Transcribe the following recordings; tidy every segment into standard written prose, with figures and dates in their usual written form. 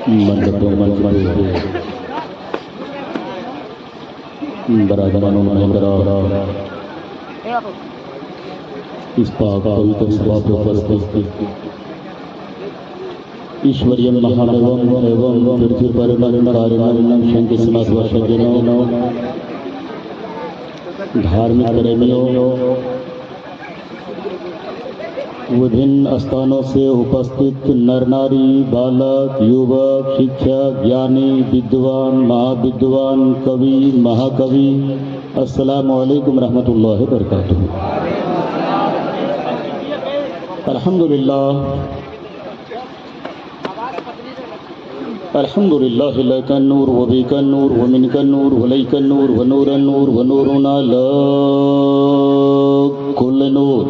मंडपों बरादरानों इस पाक पवित्र सभा पे उपस्थित ईश्वरीय महादेवम एवं पृथ्वी पर नरनारायण शंकर समाज वर्षजनों धार्मिक प्रेमियों विभिन्न स्थानों से उपस्थित नर नारी बालक युवक शिक्षक ज्ञानी विद्वान महाविद्वान कवि महाकवि अस्सलामु अलैकुम रहमतुल्लाहि बरकातुहू। अल्हम्दुलिल्लाह लकन नूर व बिकन नूर व मिनकन नूर व लैकन नूर व नूरन नूर व नूरुना लकुल नूर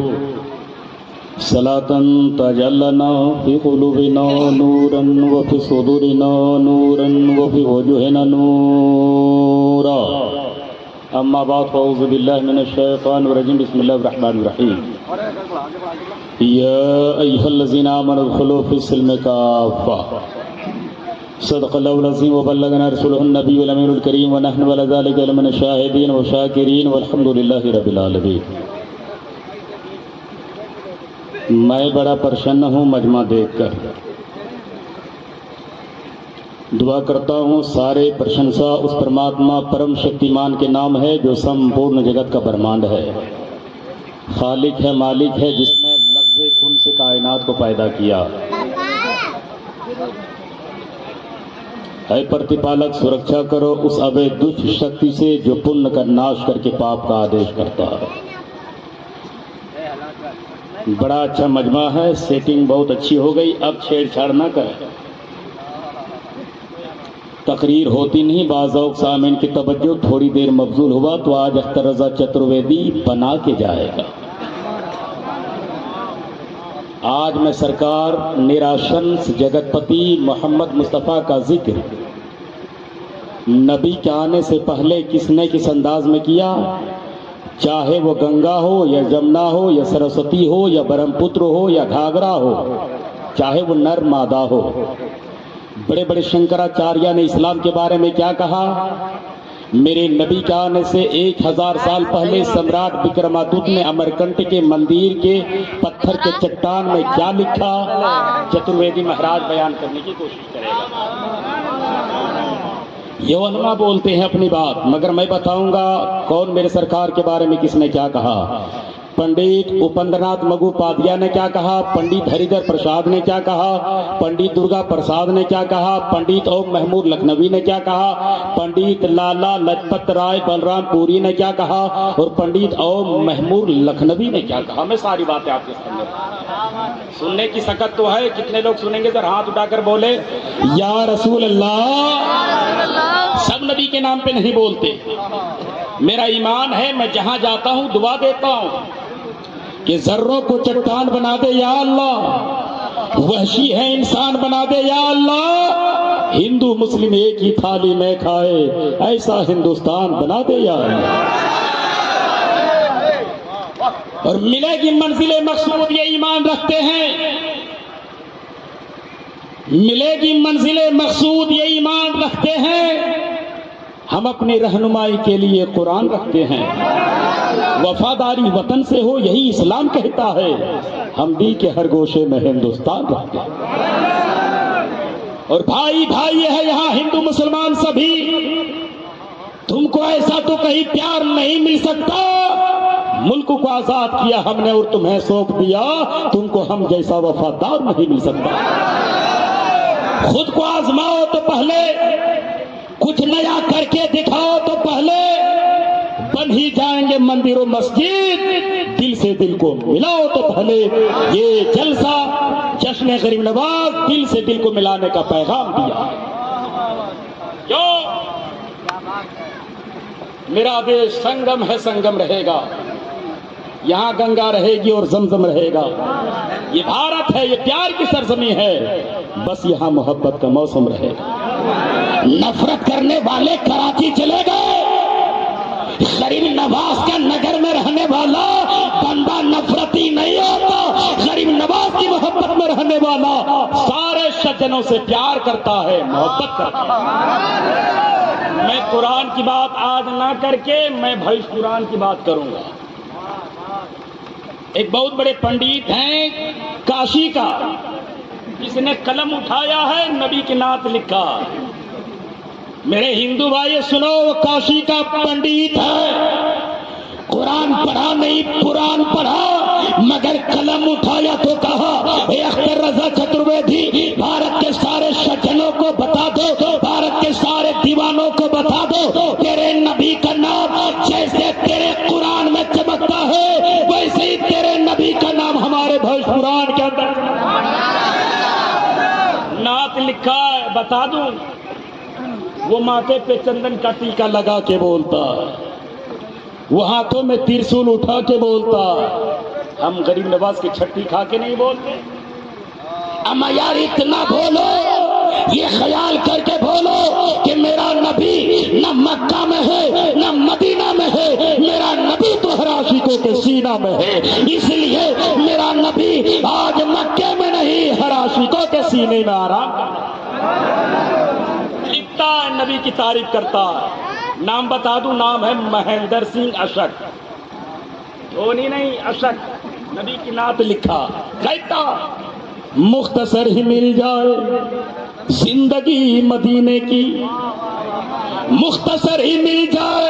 सलातन तजल्लना फी कुलूबिना नूरन व फी सुदूरिना नूरन व फी वजूहिना नूरा। अम्मा बाद फ़अऊज़ु बिल्लाहि मिनश शैतानिर रजीम बिस्मिल्लाहिर रहमानिर रहीम। या अय्युहल्लज़ीना आमनू उदखुलू फ़िस्सिल्मि काफ़्फ़ा सदक़ल्लाहुल अज़ीम व बल्लगना रसूलुहुन नबियुल अमीनुल करीम व नहनु अला ज़ालिका लमिन शाहिदीन व शाकिरीन वल्हम्दुलिल्लाहि रब्बिल आलमीन। मैं बड़ा प्रसन्न हूँ मजमा देखकर। दुआ करता हूँ सारे प्रशंसा उस परमात्मा परम शक्तिमान के नाम है जो संपूर्ण जगत का ब्रह्मांड है, खालिक है, मालिक है, जिसने लफ्ज़े कुन से कायनात को पैदा किया है। प्रतिपालक सुरक्षा करो उस अवैध दुष्ट शक्ति से जो पुण्य का नाश करके पाप का आदेश करता है। बड़ा अच्छा मजमा है, सेटिंग बहुत अच्छी हो गई। अब छेड़छाड़ ना करें, तकरीर होती नहीं, बाज़ौक़ सामीन की तवज्जो थोड़ी देर मबजूल हुआ तो आज अख्तर रज़ा चतुर्वेदी बना के जाएगा। आज मैं सरकार निराशंस जगतपति मोहम्मद मुस्तफ़ा का जिक्र नबी के आने से पहले किसने किस अंदाज में किया, चाहे वो गंगा हो या जमुना हो या सरस्वती हो या ब्रह्मपुत्र हो या घाघरा हो, चाहे वो नर मादा हो। बड़े बड़े शंकराचार्य ने इस्लाम के बारे में क्या कहा, मेरे नबी के आने से 1000 साल पहले सम्राट विक्रमादित्य ने अमरकंट के मंदिर के पत्थर के चट्टान में क्या लिखा, चतुर्वेदी महाराज बयान करने की कोशिश करेगा। ये उलमा बोलते हैं अपनी बात, मगर मैं बताऊंगा कौन मेरे सरकार के बारे में किसने क्या कहा। पंडित उपेंद्रनाथ मगुपाध्याय ने क्या कहा, पंडित हरिधर प्रसाद ने क्या कहा, पंडित दुर्गा प्रसाद ने क्या कहा, पंडित ओम महमूद लखनवी ने क्या कहा, पंडित लाला लजपत राय बलरामपुरी ने क्या कहा और पंडित ओम महमूद लखनवी ने क्या कहा। मैं सारी बातें आपके सामने, सुनने की सकत तो है। कितने लोग सुनेंगे सर? हाथ उठाकर बोले या रसूल अल्लाह। सब नबी के नाम पे नहीं बोलते। मेरा ईमान है, मैं जहां जाता हूं दुआ देता हूं कि जर्रों को चट्टान बना दे या अल्लाह, वहशी है इंसान बना दे या अल्लाह, हिंदू मुस्लिम एक ही थाली में खाए ऐसा हिंदुस्तान बना दे या अल्लाह। और मिलेगी मंजिले मकसूद, ये ईमान रखते हैं, मिलेगी मंजिले मकसूद, ये ईमान रखते हैं। हम अपनी रहनुमाई के लिए कुरान रखते हैं, वफादारी वतन से हो यही इस्लाम कहता है। हम दिल के हर गोशे में हिंदुस्तान रखते हैं। और भाई भाई है यहाँ हिंदू मुसलमान सभी। तुमको ऐसा तो कहीं प्यार नहीं मिल सकता। मुल्क को आजाद किया हमने और तुम्हें सौंप दिया, तुमको हम जैसा वफादार नहीं मिल सकता। खुद को आजमाओ तो पहले, कुछ नया करके दिखाओ तो पहले, बन ही जाएंगे मंदिरों मस्जिद। दिल से दिल को मिलाओ तो पहले। ये जलसा जश्न गरीब नवाज दिल से दिल को मिलाने का पैगाम दिया। जो मेरा देश संगम है, संगम रहेगा। यहाँ गंगा रहेगी और जमजम रहेगा। ये भारत है, ये प्यार की सरजमी है, बस यहाँ मोहब्बत का मौसम रहेगा। नफरत करने वाले कराची चले गए, गरीब नवाज के नगर में रहने वाला बंदा नफरती नहीं होता, गरीब नवाज की मोहब्बत में रहने वाला सारे सज्जनों से प्यार करता है, मोहब्बत करता है। मैं कुरान की बात आज ना करके मैं भविष्य कुरान की बात करूंगा। एक बहुत बड़े पंडित हैं काशी का, जिसने कलम उठाया है, नबी के नात लिखा। मेरे हिंदू भाई सुनो, वो काशी का पंडित है, कुरान पढ़ा नहीं कुरान पढ़ा, मगर कलम उठाया तो कहा, अख्तर रजा चतुर्वेदी, भारत के सारे सज्जनों को बता दो, भारत के सारे दीवानों को बता दो, तेरे नबी का नाम जैसे तेरे कुरान में चमकता है, वैसे ही तेरे नबी का नाम हमारे भविष्य कुरान के अंदर नात लिखा है। बता दूं, वो माथे पे चंदन का टीका लगा के बोलता, वो हाथों में त्रिशूल उठा के बोलता। हम गरीब नवाज की छट्टी खा के नहीं बोलते। अम्मा यार इतना बोलो, ये ख्याल करके बोलो कि मेरा नबी न मक्का में है न मदीना में है, मेरा नबी तो हर आशिकों के सीना में है, इसलिए मेरा नबी आज मक्के में नहीं हर आशिकों के सीने में आराम लिखता है, नबी की तारीफ करता है। नाम बता दूं, नाम है महेंद्र सिंह अशक, धोनी नहीं अशक, नबी की नात लिखा। कहता मुख्तसर ही मिल जाए जिंदगी मदीने की, मुख्तसर ही मिल जाए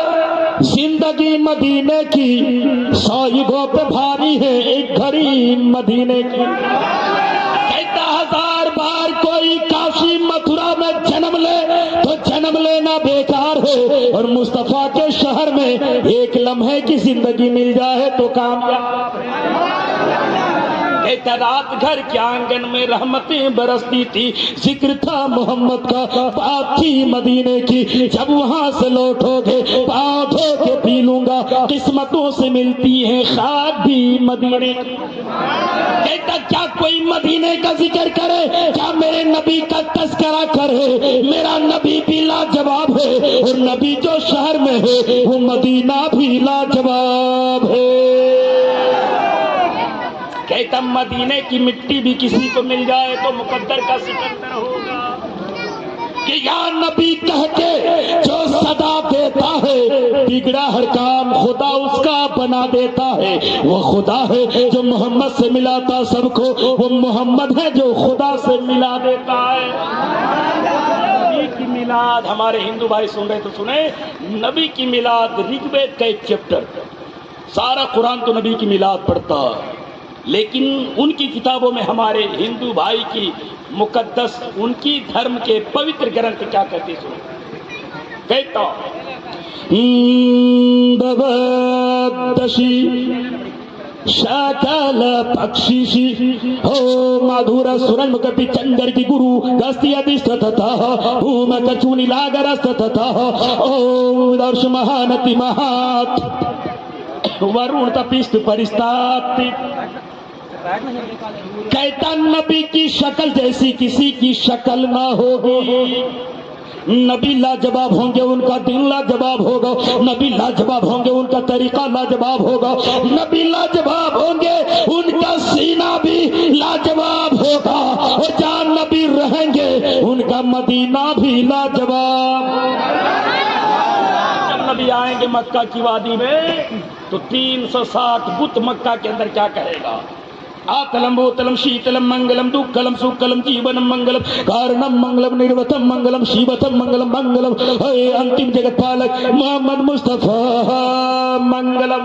जिंदगी मदीने की, साहिबों पे भारी है एक घड़ी मदीने की। कहता हजार बार कोई काशी मथुरा में जन्म ले तो जन्म लेना बेकार है, और मुस्तफा के शहर में एक लम्हे की जिंदगी मिल जाए तो कामयाब। कहता रात घर के आंगन में रहमतें बरसती थी, जिक्र था मोहम्मद का, बात थी मदीने की, जब वहां से लौटोगे पाँव धो के पी लूंगा, किस्मतों से मिलती है खाक भी मदीने की। कहता क्या कोई मदीने का जिक्र करे, क्या मेरे नबी का तस्करा करे, मेरा नबी भी लाजवाब है, और नबी जो शहर में है वो मदीना भी लाजवाब है। कहता मदीने की मिट्टी भी किसी को मिल जाए तो मुकद्दर का सिकंदर होगा। कि या नबी कह के जो सदा देता है, बिगड़ा हर काम खुदा उसका बना देता है, वो खुदा है जो मोहम्मद से मिलाता सबको, वो मोहम्मद है जो खुदा से मिला देता है। नबी की मिलाद, हमारे हिंदू भाई सुन रहे तो सुने, नबी की मिलाद ऋग्वेद का एक चैप्टर, सारा कुरान तो नबी की मिलाद पढ़ता है, लेकिन उनकी किताबों में हमारे हिंदू भाई की मुकद्दस, उनकी धर्म के पवित्र ग्रंथ क्या कहते सुनो। कहता शाकल पक्षी हो माधुर सुरन कपि चंद्र की गुरु गस्ती अधिष्ठत भूम कचूनी लागरस्तत ओ दर्श महानति महात वरुण तपिस्त परिस्तापित। कहता नबी की शक्ल जैसी किसी की शक्ल ना होगी, नबी लाजवाब होंगे उनका दिन लाजवाब होगा, नबी लाजवाब होंगे उनका तरीका लाजवाब होगा, नबी लाजवाब होंगे उनका सीना भी लाजवाब होगा, और जहाँ नबी रहेंगे उनका मदीना भी लाजवाब। जब नबी आएंगे मक्का की वादी में तो 360 बुत मक्का के अंदर क्या कहेगा, आतलम बोतलम शीतलम मंगलम दुक्कलम सुक्कलम जीवनम मंगलम कारणम मंगलम निर्वतम मंगलम शिवतम मंगलम मंगलम हे अंतिम जगत पालक मोहम्मद मुस्तफा मंगलम।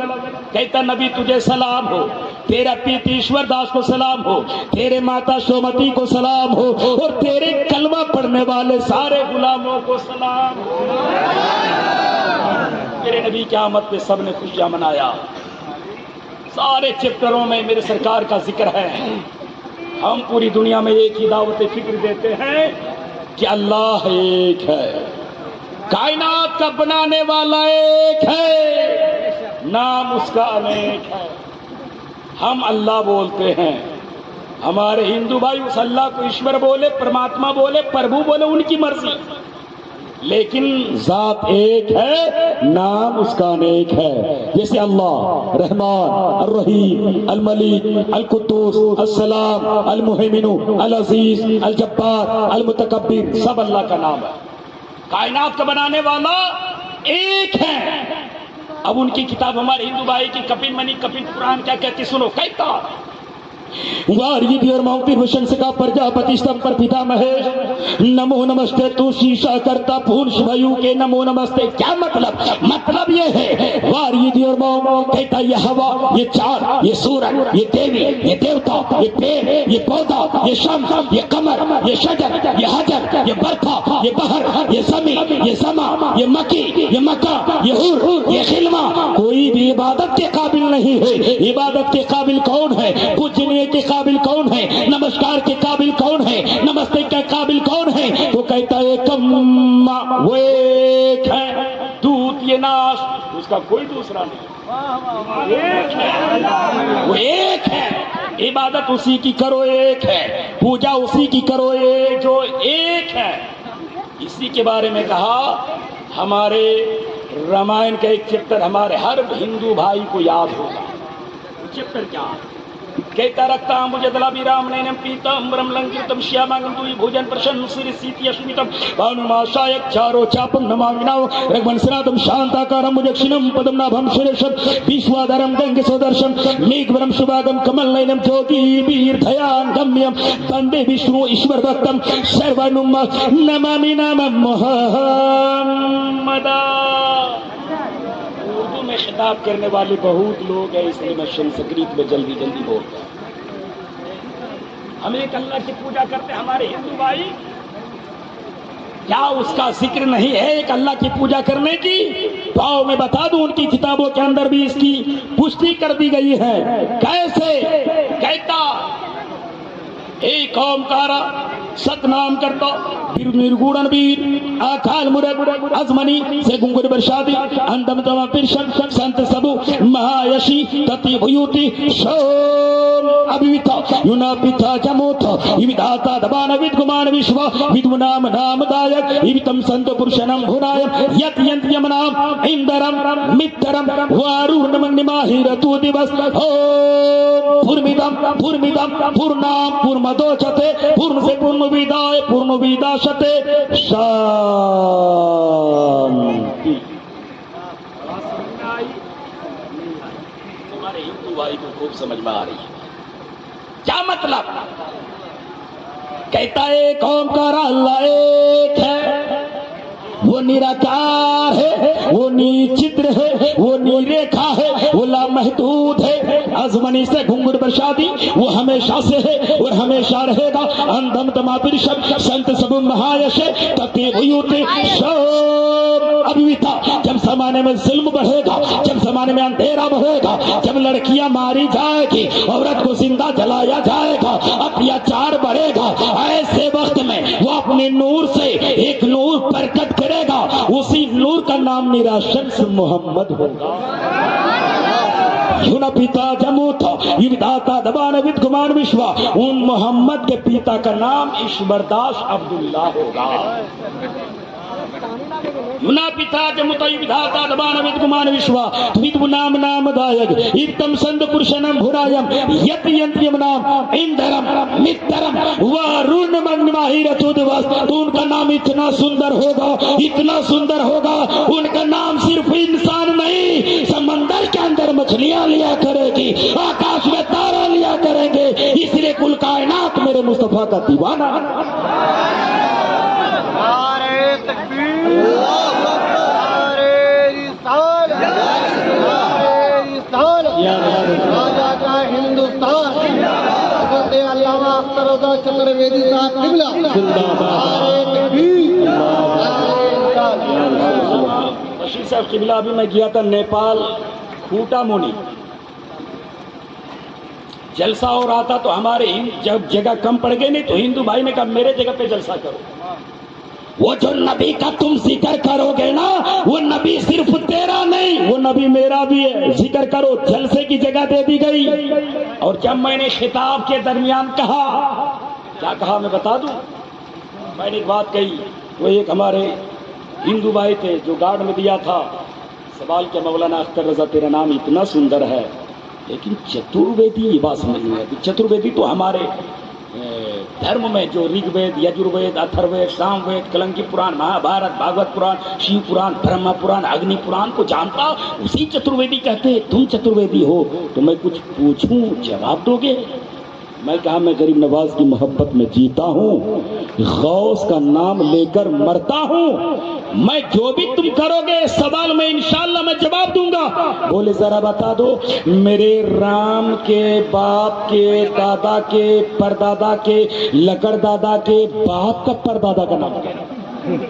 कहता नबी तुझे सलाम हो, तेरा पीती ईश्वर दास को सलाम हो, तेरे माता सोमती को सलाम हो, और तेरे कलमा पढ़ने वाले सारे गुलामों को सलाम हो। मेरे नबी की आमद पे सबने खुशियां मनाया, सारे चैप्टरों में मेरे सरकार का जिक्र है। हम पूरी दुनिया में एक ही दावत फिक्र देते हैं कि अल्लाह एक है, कायनात का बनाने वाला एक है, नाम उसका अनेक है। हम अल्लाह बोलते हैं, हमारे हिंदू भाई उस अल्लाह को ईश्वर बोले, परमात्मा बोले, प्रभु बोले, उनकी मर्जी। लेकिन जात एक है, नाम उसका अनेक है। जैसे अल्लाह रहमान, अर रहीम, अल मलिक, अल कुद्दूस, अस्सलाम, अल मुहैमिनु, अल अजीज, अल जब्बार, अल मुतकब्बिर, सब अल्लाह का नाम है। कायनात का बनाने वाला एक है। अब उनकी किताब हमारे हिंदू भाई की कपिल मनी कपिल पुराण क्या कहती सुनो। कहता वारिधि और माउती भूषण का प्रजापति स्तंभ पर पिता महेश, नमो नमस्ते तू शीशा करता पूर्ण भयु के नमो नमस्ते। क्या मतलब? मतलब ये है वारिधि और माउ कहता ये हवा, ये चांद, ये सूरज, ये देवी, ये देवता, ये पेड़, ये पौधा, ये शम्स, ये कमर, ये शजर, ये हजर, ये बरखा, ये बहर, ये जमीन, ये समा, ये मकी, ये मक्का, ये हुर, ये खिलमा, कोई भी इबादत के काबिल नहीं है। इबादत के काबिल कौन है? पूजनीय के काबिल कौन है? नमस्कार के काबिल कौन है? नमस्ते के काबिल कौन है? तो कहता है कम्मा वो एक है, दूत ये नाश, उसका कोई दूसरा नहीं, एक है, वो एक है। इबादत उसी की करो, एक है। पूजा उसी की करो, एक जो एक है। इसी के बारे में कहा हमारे रामायण का एक चैप्टर हमारे हर हिंदू भाई को याद होगा। चैप्टर क्या कहता? रखता मुझे दलाबी राम नैनम पीताम्बरम लंकृतम श्यामांगम तुई भोजन प्रसन्न सिर सीति अस्मितम भानुमाशायक चारो चापम नमामिनाव रघुवंशनाथम शांताकारम मुजक्षिणम पदम नाभम सुरेशम विश्वाधारम गंगे सदर्शम मेघवरम शुभागम कमल नयनम ज्योति वीर धयान गम्यम वंदे विष्णु ईश्वर भक्तम सर्वनुम नमामि नमः मुहम्मदा। उर्दू में खिताब करने वाले बहुत लोग हैं, इसलिए मैं संस्कृत में जल्दी जल्दी बोलता हूँ। हम एक अल्लाह की पूजा करते हमारे हिंदू भाई, क्या उसका जिक्र नहीं है एक अल्लाह की पूजा करने की? तो मैं बता दूं उनकी किताबों के अंदर भी इसकी पुष्टि कर दी गई है। कैसे? कहता एक ओमकारा सतनाम करता निर्गुणन वीर आखाल मुरग अजमनी से गुंगुर बरसादी अंदम तमा पिरशन संत सबु महायशी तति भयुति शोम अभिविता युना पिता जमोथ इविदाता दबान विद्गुमान विश्व विद्मुनाम नामदायक इवितम संत पुरुषनम भुनायम यत यंत यमनाम इंदरम मित्रम वारुणम निमाहिरतु दिवस ओम पूर्मिदम पूर्मिदम पूर्णाम पूर्णमदोचते पूर्ण से पूर्ण विदाय पूर्ण विदाशते शांति। तुम्हारे हिंदू भाई को खूब समझ में आ रही है क्या मतलब? कहता है ओंकार अल्लाह एक है, वो निराकार है, वो निचित्र है, वो निरेखा है, वो लामहदूद है। आजमनी से घुंघुर बरसादी वो हमेशा से है और हमेशा रहेगा। अंधम तमापिर शब्द संत सब महायश तते भयुते अभिविता। जब जमाने में जुल्म बढ़ेगा, जब जमाने में अंधेरा बढ़ेगा, जब लड़कियां मारी जाएगी, औरत को जिंदा जलाया जाएगा, अत्याचार बढ़ेगा, ऐसे वक्त में वो अपने नूर से एक नूर प्रकट करेगा। उसी नूर का नाम मेरा शख्स मोहम्मद होगा। युना पिता जमूत युविदाता दबान विद्गुमान विश्व। उन मोहम्मद के पिता का नाम ईश्वरदास अब्दुल्ला होगा। युना पिता जमुता युविदाता दबान विद्गुमान विश्व विद्गुनाम नामदायक इतम संत पुरुषनम भुरायम यत यंत्रियम नाम इंदरम मित्रम वरुण मंगमाहिरतु दिवस। उनका नाम इतना सुंदर होगा, इतना सुंदर होगा, उनका नाम सिर्फ इंसान नहीं, समंदर के अंदर मछलियां लिया करेगी, आकाश में तारा लिया करेंगे। इसलिए कुल कायनात मेरे मुस्तफा का दीवाना। हिंदुस्तान चतुर्वेदी साहब बशीर साहब किबला। अभी मैं गया था नेपाल खूटा मोनी, जलसा हो रहा था, तो हमारे जब जगह कम पड़ गई नहीं तो हिंदू भाई ने कहा मेरे जगह पे जलसा करो। वो जो नबी का तुम जिक्र करोगे ना, वो नबी सिर्फ तेरा नहीं, वो नबी मेरा भी है, जिक्र करो। जलसे की जगह दे दी गई। और जब मैंने खिताब के दरमियान कहा, क्या कहा मैं बता दूं? मैंने एक बात कही, वो एक हमारे हिंदू भाई थे जो गार्ड में दिया था, सवाल किया मौलाना अख्तर रजा तेरा नाम इतना सुंदर है लेकिन चतुर्वेदी ये बात समझ नहीं आती। चतुर्वेदी तो हमारे धर्म में जो ऋग्वेद, यजुर्वेद, अथर्ववेद, सामवेद, कलंकी पुराण, महाभारत, भागवत पुराण, शिव पुराण, ब्रह्मा पुराण, अग्नि पुराण को जानता, उसी चतुर्वेदी कहते हैं। तुम चतुर्वेदी हो तो मैं कुछ पूछूं जवाब दोगे? मैं कहा मैं गरीब नवाज की मोहब्बत में जीता हूँ, गौस का नाम लेकर मरता हूँ, मैं जो भी तुम करोगे सवाल में इंशाअल्लाह मैं जवाब दूंगा। बोले जरा बता दो मेरे राम के बाप के दादा के परदादा के लकड़ दादा के बाप का परदादा का नाम क्या है?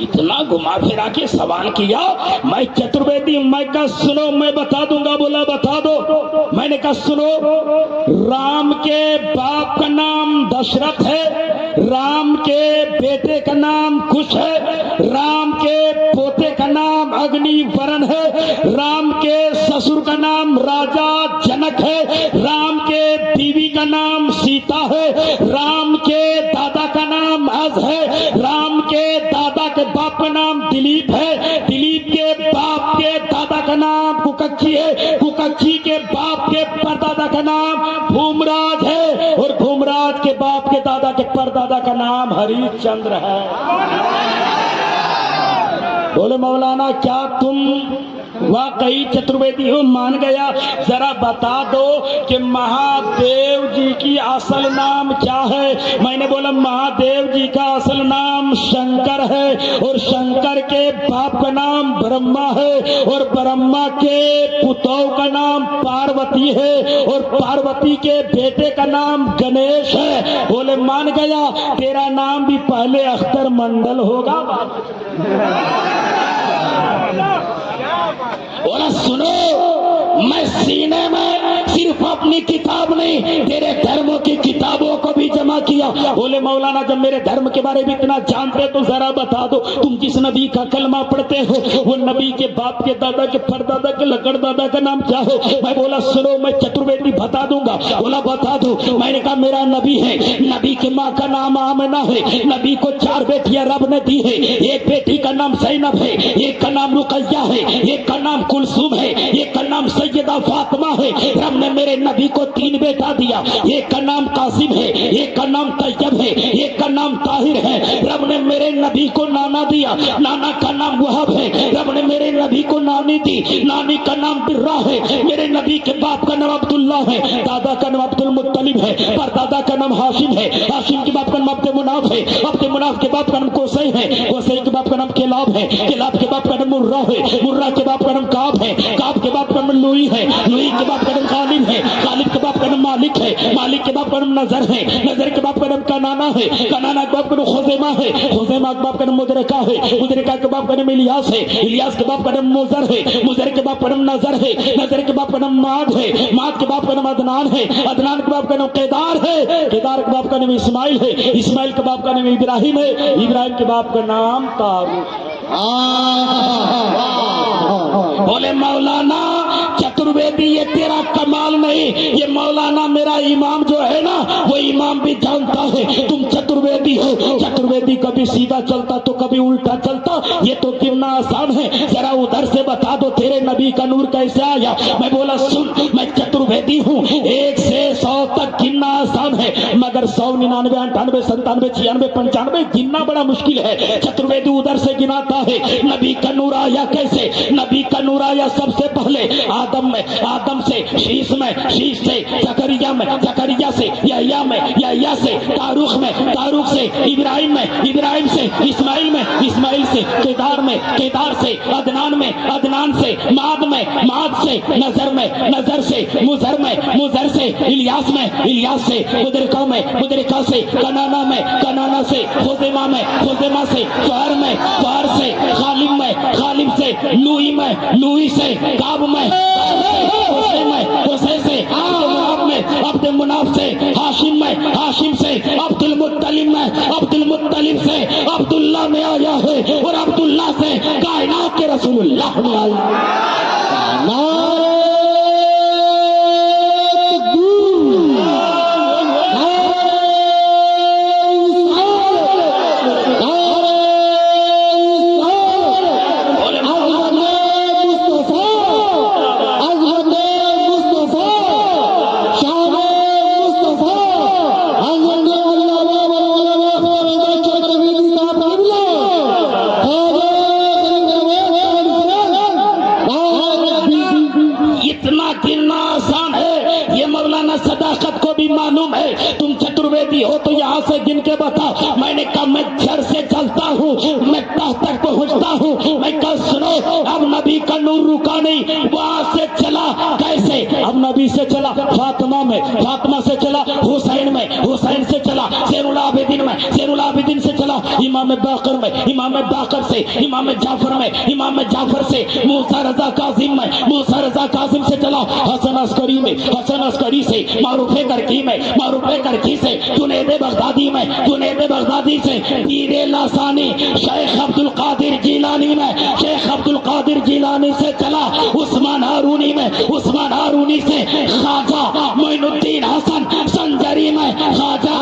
इतना घुमा फिरा के सवाल किया। मैं चतुर्वेदी, मैं कहा सुनो मैं बता दूंगा। बोला बता दो। मैंने कहा सुनो, राम के बाप का नाम दशरथ है, राम के बेटे का नाम कुश है, राम के पोते का नाम अग्निवरण है, राम के ससुर का नाम राजा जनक है, राम के बीवी का नाम सीता है, राम के दादा का नाम अज है, राम के दादा के बाप का नाम दिलीप है, दिलीप के बाप के दादा का नाम कुकच्ची है, कुकच्ची के बाप के परदादा का नाम भूमराज है, और भूमराज के बाप के दादा के परदादा का नाम हरिश्चंद्र है। बोले मौलाना क्या तुम वाकई चतुर्वेदी हो? मान गया। जरा बता दो कि महादेव जी की असल नाम क्या है? मैंने बोला महादेव जी का असल नाम शंकर है, और शंकर के बाप का नाम ब्रह्मा है, और ब्रह्मा के पुतों का नाम पार्वती है, और पार्वती के बेटे का नाम गणेश है। बोले मान गया। तेरा नाम भी पहले अख्तर मंडल होगा। बोला सुनो, मैं सीने में सिर्फ अपनी किताब नहीं तेरे धर्मों की किताबों को भी जमा किया। बोले मौलाना जब मेरे धर्म के बारे में इतना जानते तो जरा बता दो तुम जिस नबी का कलमा पढ़ते हो वो नबी के बाप के दादा के परदादा के लकड़ दादा का नाम क्या है? मैं बोला सुनो मैं चतुर्वेदी बता दूंगा। बोला बता दो। मैंने कहा मेरा नबी है, नबी के माँ का नाम आमना है, नबी को 4 बेटियां रब ने दी है, एक बेटी का नाम ज़ैनब है, एक का नाम रुकैया है, एक का नाम कुलसुम है, एक का नाम सैयदा फातिमा है। रब ने मेरे नबी को 3 बेटा दिया, एक का नाम कासिम है, एक का नाम तैयब है, एक का नाम ताहिर है। रब ने मेरे नबी को नाना दिया, नाना का नाम वहाब है। रब ने मेरे नबी को नानी दी, नानी का नाम बिर्रा है। मेरे नबी के बाप का नाम अब्दुल्ला है, दादा का नाम अब्दुल मुत्तलिब है, परदादा का नाम हाशिम है, हाशिम के बाप का नाम अब्दे मुनाफ है, अब्दे मुनाफ के बाप का नाम कोसै है, कोसै के बाप का नाम केलाब है, केलाब के बाप का नाम मुर्रा है, मुर्रा के बाप का नाम काब है, काब के बाप का नाम लुई है, लुई के बाप का नाम गालिब है, गालिब के बाप का नाम मालिक है, मालिक के बाप का नाम नजर है, नजर के बाप का नाम कनाना है, कनाना के बाप का नाम खुजैमा है, खुजैमा के बाप का नाम मुदरिका है, मुदरिका के बाप का नाम इलियास है, इलियास के बाप का नाम मुजर है, मुजर के बाप का नाम नजर है, नजर के बाप का नाम माद है, माद के बाप का नाम अदनान है, अदनान के बाप का नाम केदार है, केदार के बाप का नाम इस्माइल है, इस्माइल के बाप का नाम इब्राहिम है, इब्राहिम के बाप का नाम तारुक। बोले मौलाना चतुर्वेदी ये तेरा कमाल नहीं, ये मौलाना मेरा इमाम जो है ना वो इमाम भी जानता है तुम चतुर्वेदी हो। चतुर्वेदी कभी सीधा चलता तो कभी उल्टा चलता, ये तो गिनना आसान है, जरा उधर से बता दो तेरे नबी का नूर कैसे आया। मैं बोला सुन मैं चतुर्वेदी हूँ, 1 से 100 तक गिनना आसान है, मगर 100, 99, 98, 97, 96, 95 गिनना बड़ा मुश्किल है। चतुर्वेदी उधर से गिनाता है। नबी का नूर आया कैसे? नबी का नूर आया सबसे पहले आदम में, आदम से शीश में, शीश से जकरिया में, जकरिया से यहया में, यहया से तारुख में, तारुख से इब्राहिम में, इब्राहिम से इस्माइल में, इस्माइल से केदार में, केदार से अदनान में, अदनान से माद में, माद से नजर में, नजर से मुजर में, मुजर से इलियास में, इलियास से मुदरिका में, मुदरिका से कनाना में, कनाना से खुजैमा में, खुजैमा से फार में, फार से खालिब में, खालिब से लुई में, लुई से काब में, कोसै से अब्दुल मुनाफ से हाशिम में, हाशिम से अब्दुल मुत्तलिब में, अब्दुल मुत्तलिब से अब्दुल्ला में आया है, और अब्दुल्ला से कायनात के रसूलुल्लाह में आया। चतुर्वेदी हो तो यहाँ से गिन के बता। मैंने कहा मैं जड़ से चलता हूँ, मैं तह तक पहुँचता हूँ। मैं कहा सुनो, अब नबी का नूर रुका नहीं, वहां से चला। कैसे? अब नबी से चला फातिमा में, फातिमा से चला हुसैन में, हुसैन से चला ज़ैनुल आबिदीन में, ज़ैनुल आबिदीन से चला इमाम बाकर में, इमाम बाकर से इमाम जाफर में, इमाम जाफर से मूसा रजा कासिम में, मूसा रजा कासिम से चला हसन अस्करी में, हसन अस्करी से मारूफ करकी में, मारूफ करकी से जुनैद बगदादी में, जुनैद बगदादी से पीर लासानी शेख अब्दुल कादिर जिलानी में, शेख अब्दुल कादिर जिलानी से चला उस्मान हारूनी में, उस्मान हारूनी से ख्वाजा मोइनुद्दीन हसन संजरी में, ख्वाजा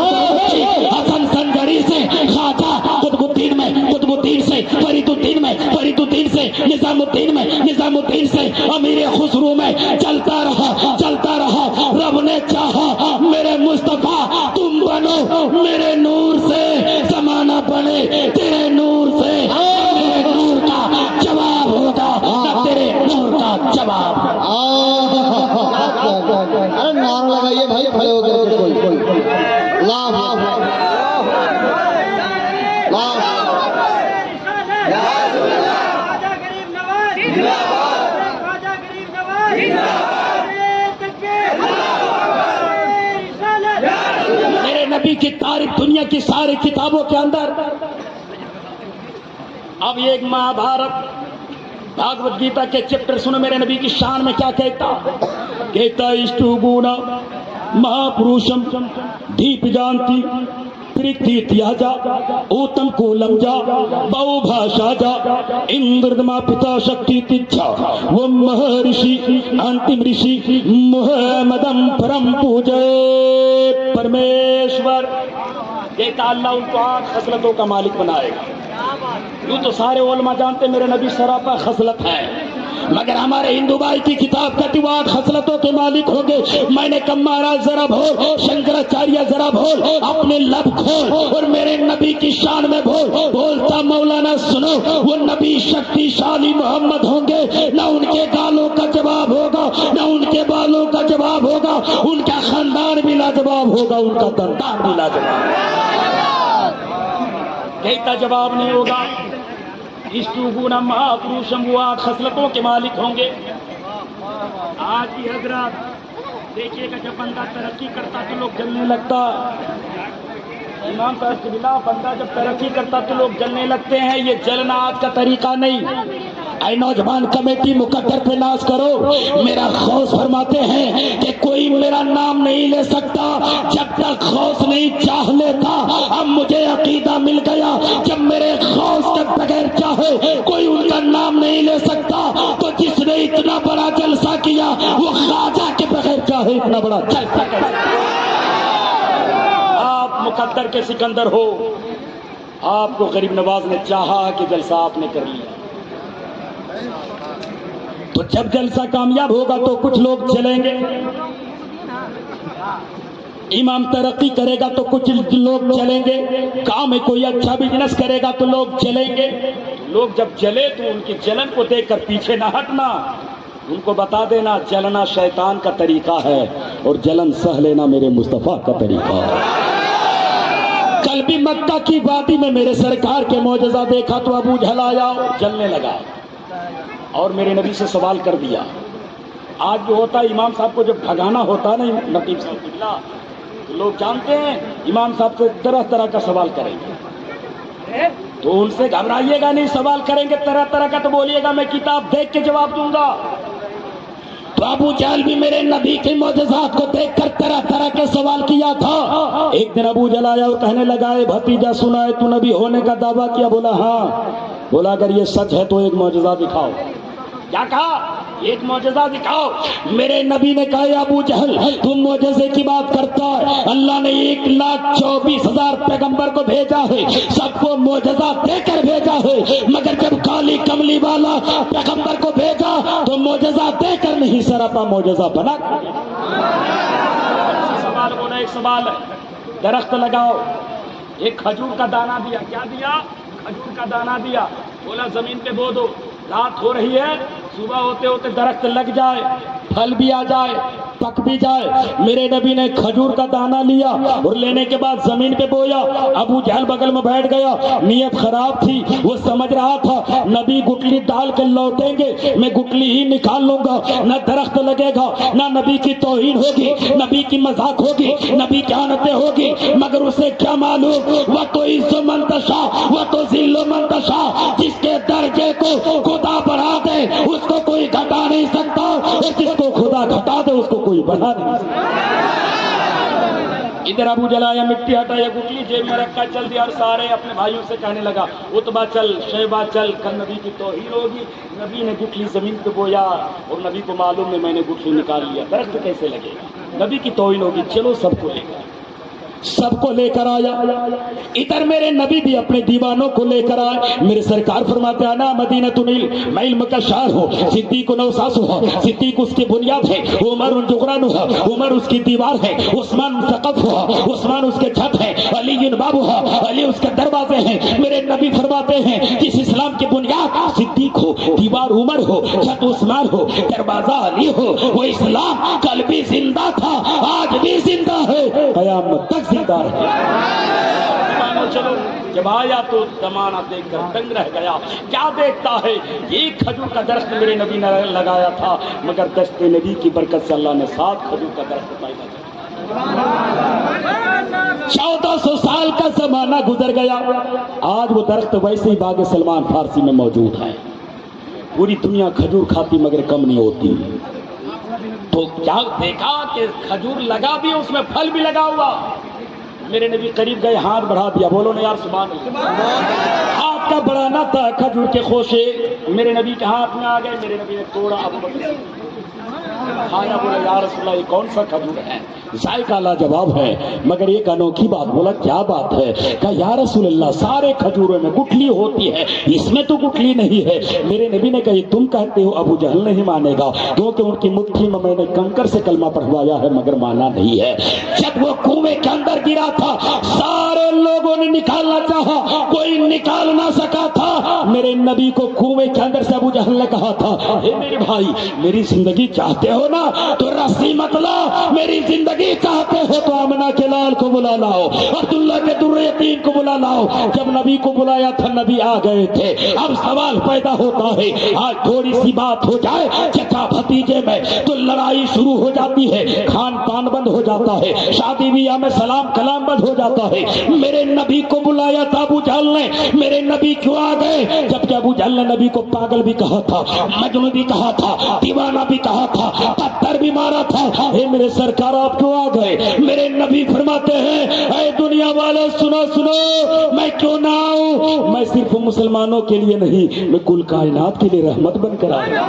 हसन संजरी से ख्वाजा कुतुबुद्दीन में, कुतुबुद्दीन से फरीदुद्दीन में, फरीदुद्दीन से निजामुद्दीन में, निजामुद्दीन से अमीर खुसरू में। चलता रहा, चलता रहा। रब ने चाहा मेरे मुस्तफा तुम बनो मेरे नूर से, जमाना बने तेरे नूर से। मेरे नूर का जवाब होगा न तेरे नूर का जवाब। अरे नाम लगाइए भाई, खड़े हो गए कोई लाभ मेरे नबी की तारीफ दुनिया की सारी किताबों के अंदर। अब ये एक महाभारत भागवत गीता के चैप्टर सुनो, मेरे नबी की शान में क्या कहता इष्टु गुणा महापुरुषम दीप जानती प्रीति त्याजा उत्तम कोलम जा बहु भाषा जा इंद्रमा पिता शक्ति तिच्छा वो महर्षि अंतिम ऋषि मुहम्मदम परम पूजे परमेश्वर। कहता अल्लाह उनको 8 खसलतों का मालिक बनाएगा। यूं तो सारे उलमा जानते मेरे नबी सरापा खसलत है, मगर हमारे हिंदू भाई की किताब कहती वो 8 खसलतों के मालिक होंगे। मैंने कहा महाराज जरा बोल, शंकराचार्य जरा बोल, अपने लब खोल और मेरे नबी की शान में बोल। बोलता मौलाना सुनो, वो नबी शक्तिशाली मोहम्मद होंगे, ना उनके गालों का जवाब होगा, ना उनके बालों का जवाब होगा, उनका खानदान भी लाजवाब होगा, उनका दंतान भी लाजवाब। कहता जवाब नहीं होगा। इष्टु गुण महापुरुषम, वो 8 खसलतों के मालिक होंगे। आज की हजरत देखिएगा, जब बंदा तरक्की करता तो लोग जलने लगता। इमाम साहब के बिना बंदा जब तरक्की करता तो लोग जलने लगते हैं। ये जलना आज का तरीका नहीं। ऐ नौजवान कमेटी मुकद्दर पे नाज करो। मेरा खौस फरमाते हैं कि कोई मेरा नाम नहीं ले सकता जब तक खौस नहीं चाह लेता। अब मुझे अकीदा मिल गया, जब मेरे खौस के बगैर चाहे कोई उनका नाम नहीं ले सकता, तो जिसने इतना बड़ा जलसा किया वो ख्वाजा के बगैर चाहे इतना बड़ा जलसा कर। आप मुकद्दर के सिकंदर हो, आपको गरीब नवाज ने चाहा कि जलसा आपने कर लिया। तो जब जलसा कामयाब होगा तो कुछ लोग चलेंगे, इमाम तरक्की करेगा तो कुछ लोग चलेंगे, काम में कोई अच्छा बिजनेस करेगा तो लोग चलेंगे। लोग जब जले तो उनकी जलन को देखकर पीछे ना हटना, उनको बता देना जलना शैतान का तरीका है और जलन सह लेना मेरे मुस्तफा का तरीका है। कल भी मक्का की वादी में मेरे सरकार के मौजज़ा देखा तो अबू जहल आया, जलने लगा और मेरे नबी से सवाल कर दिया। आज जो होता है इमाम साहब को जब भगाना होता ना नकीब साहब को मिला, तो लोग जानते हैं इमाम साहब से तरह तरह का सवाल करेंगे, तो उनसे घबराइएगा नहीं। सवाल करेंगे तरह तरह का तो बोलिएगा मैं किताब देख के जवाब दूंगा। तो अबू जहल भी मेरे नबी के मौजज़ात को देखकर तरह तरह के सवाल किया था। एक दिन अबू जहल आया और कहने लगा, ए भतीजा सुना है तू नबी होने का दावा किया? बोला हाँ। बोला अगर ये सच है तो एक मौजज़ा दिखाओ। क्या कहा? एक मौजज़ा दिखाओ। मेरे नबी ने कहा अबू जहल तुम मौजज़े की बात करता है, अल्लाह ने 1,24,000 पैगंबर को भेजा है, सबको मौजज़ा देकर भेजा है, मगर जब काली कमली वाला पैगंबर को भेजा तो मौजज़ा देकर नहीं सरापा मौजज़ा बना। सवाल बोला, एक सवाल है, दरख्त लगाओ, एक खजूर का दाना दिया। क्या दिया? खजूर का दाना दिया। बोला जमीन पे बो दो, रात हो रही है, सुबह होते होते दरख्त लग जाए, फल भी आ जाए, पक भी जाए। मेरे नबी ने खजूर का दाना लिया और लेने के बाद जमीन पे बोया। अबू जहल बगल में बैठ गया, नीयत खराब थी, वो समझ रहा था नबी गुटली डाल के लौटेंगे, मैं गुटली ही निकाल लूंगा, न दरख्त लगेगा, ना नबी की तौहीन होगी, नबी की मजाक होगी, नबी की आनतें होगी। मगर उसे क्या मालूम, वह तो इज्जो मंतशा, वह तो जिल्लो मंतशा, जिसके दर्जे को खुदा बढ़ा दे उसको कोई घटा नहीं सकता, और जिसको खुदा घटा दे उसको कोई बढ़ा नहीं सकता। इधर अबू जहल आया, मिट्टी हटाया, गुटली जेब में रखा, चल दिया और सारे अपने भाइयों से कहने लगा, उतबा चल, शैबा चल, कल नबी की तौहीन होगी। नबी ने गुटली जमीन पे बोया और नबी को मालूम है मैंने गुटली निकाल लिया, दरख्त कैसे लगेगा, नबी की तौहीन होगी, चलो सबको लेकर आया। इधर मेरे नबी भी अपने दीवानों को लेकर आए। मेरे सरकार फरमाते हैं ना मदीनतुल, मैं इल्म का शार हूँ, सिद्दीक नौसास हूँ, सिद्दीक उसकी बुनियाद है, उमर जुगरान है, उमर उसकी दीवार है, उस्मान सकफ है, उस्मान उसके छत है, अली बाबू है, अली उसके दरवाजे हैं। मेरे नबी फरमाते हैं जिस इस्लाम की बुनियाद सिद्दीक हो, दीवार उमर हो, छत उस्मान हो, दरवाजा अली हो, वो इस्लाम कल भी जिंदा था, आज भी जिंदा है, कयामत तक जिंदा है। मानो चलो, जब आया तो जमाना देखकर दंग रह गया। क्या देखता है, ये खजूर का दरख्त मेरे नबी ने लगाया था, मगर दस्ते नबी की बरकत से अल्लाह ने 7 खजूर का दरख्त पैदा किया। 1400 साल का जमाना गुजर गया, आज वो दरख्त वैसे ही बाग सलमान फारसी में मौजूद है। पूरी दुनिया खजूर खाती मगर कम नहीं होती। तो क्या देखा कि खजूर लगा भी, उसमें फल भी लगा हुआ। मेरे नबी करीब गए, हाथ बढ़ा दिया, बोलो ना यार सुभान अल्लाह। हाथ का बढ़ाना था, खजूर के खोशे मेरे नबी के हाथ में आ गए। मेरे नबी ने तोड़ा, अबू बकर खाया, बोला या रसूलल्लाह ये कौन सा खजूर है, जायका लाजवाब है, मगर एक अनोखी बात। बोला क्या बात है, कहा या रसूलल्लाह सारे खजूरों में गुठली होती है, इसमें तो गुठली नहीं है। मेरे नबी ने कहा तुम कहते हो, अबू जहल नहीं मानेगा, क्योंकि उनकी मुट्ठी में मैंने कंकर से कलमा पढ़वाया है, मगर माना नहीं है। जब वो कुएं के अंदर गिरा था, सारे लोगों ने निकालना चाहा, कोई निकाल ना सका था। मेरे नबी को कुएं के अंदर से अबू जहल ने कहा था, हे मेरे भाई, मेरी जिंदगी चाहते हो ना तो रस्सी मत ला, मेरी जिंदगी चाहते हो तो आमना के लाल को बुला लाओ, अब्दुल्ला के दुर्रे यतीम को बुला लाओ। जब नबी को बुलाया था, नबी आ गए थे। अब सवाल पैदा होता है, आज थोड़ी सी बात हो जाए चचा भतीजे में तो लड़ाई शुरू हो जाती है, खान पान बंद हो जाता है, शादी ब्याह में सलाम कलाम बंद हो जाता है। मेरे नबी को बुलाया था अबू जहल ने, मेरे नबी क्यों आ गए? जबकि अबू जहल ने नबी को पागल भी कहा था, मजनू भी कहा था, दीवाना भी कहा था, पत्थर भी मारा था। हे मेरे सरकार आप क्यों आ गए? मेरे नबी फरमाते हैं, ऐ दुनिया वाले सुनो सुनो, मैं क्यों ना आऊं? मैं सिर्फ मुसलमानों के लिए नहीं, मैं कुल कायनात के लिए रहमत बनकर आया।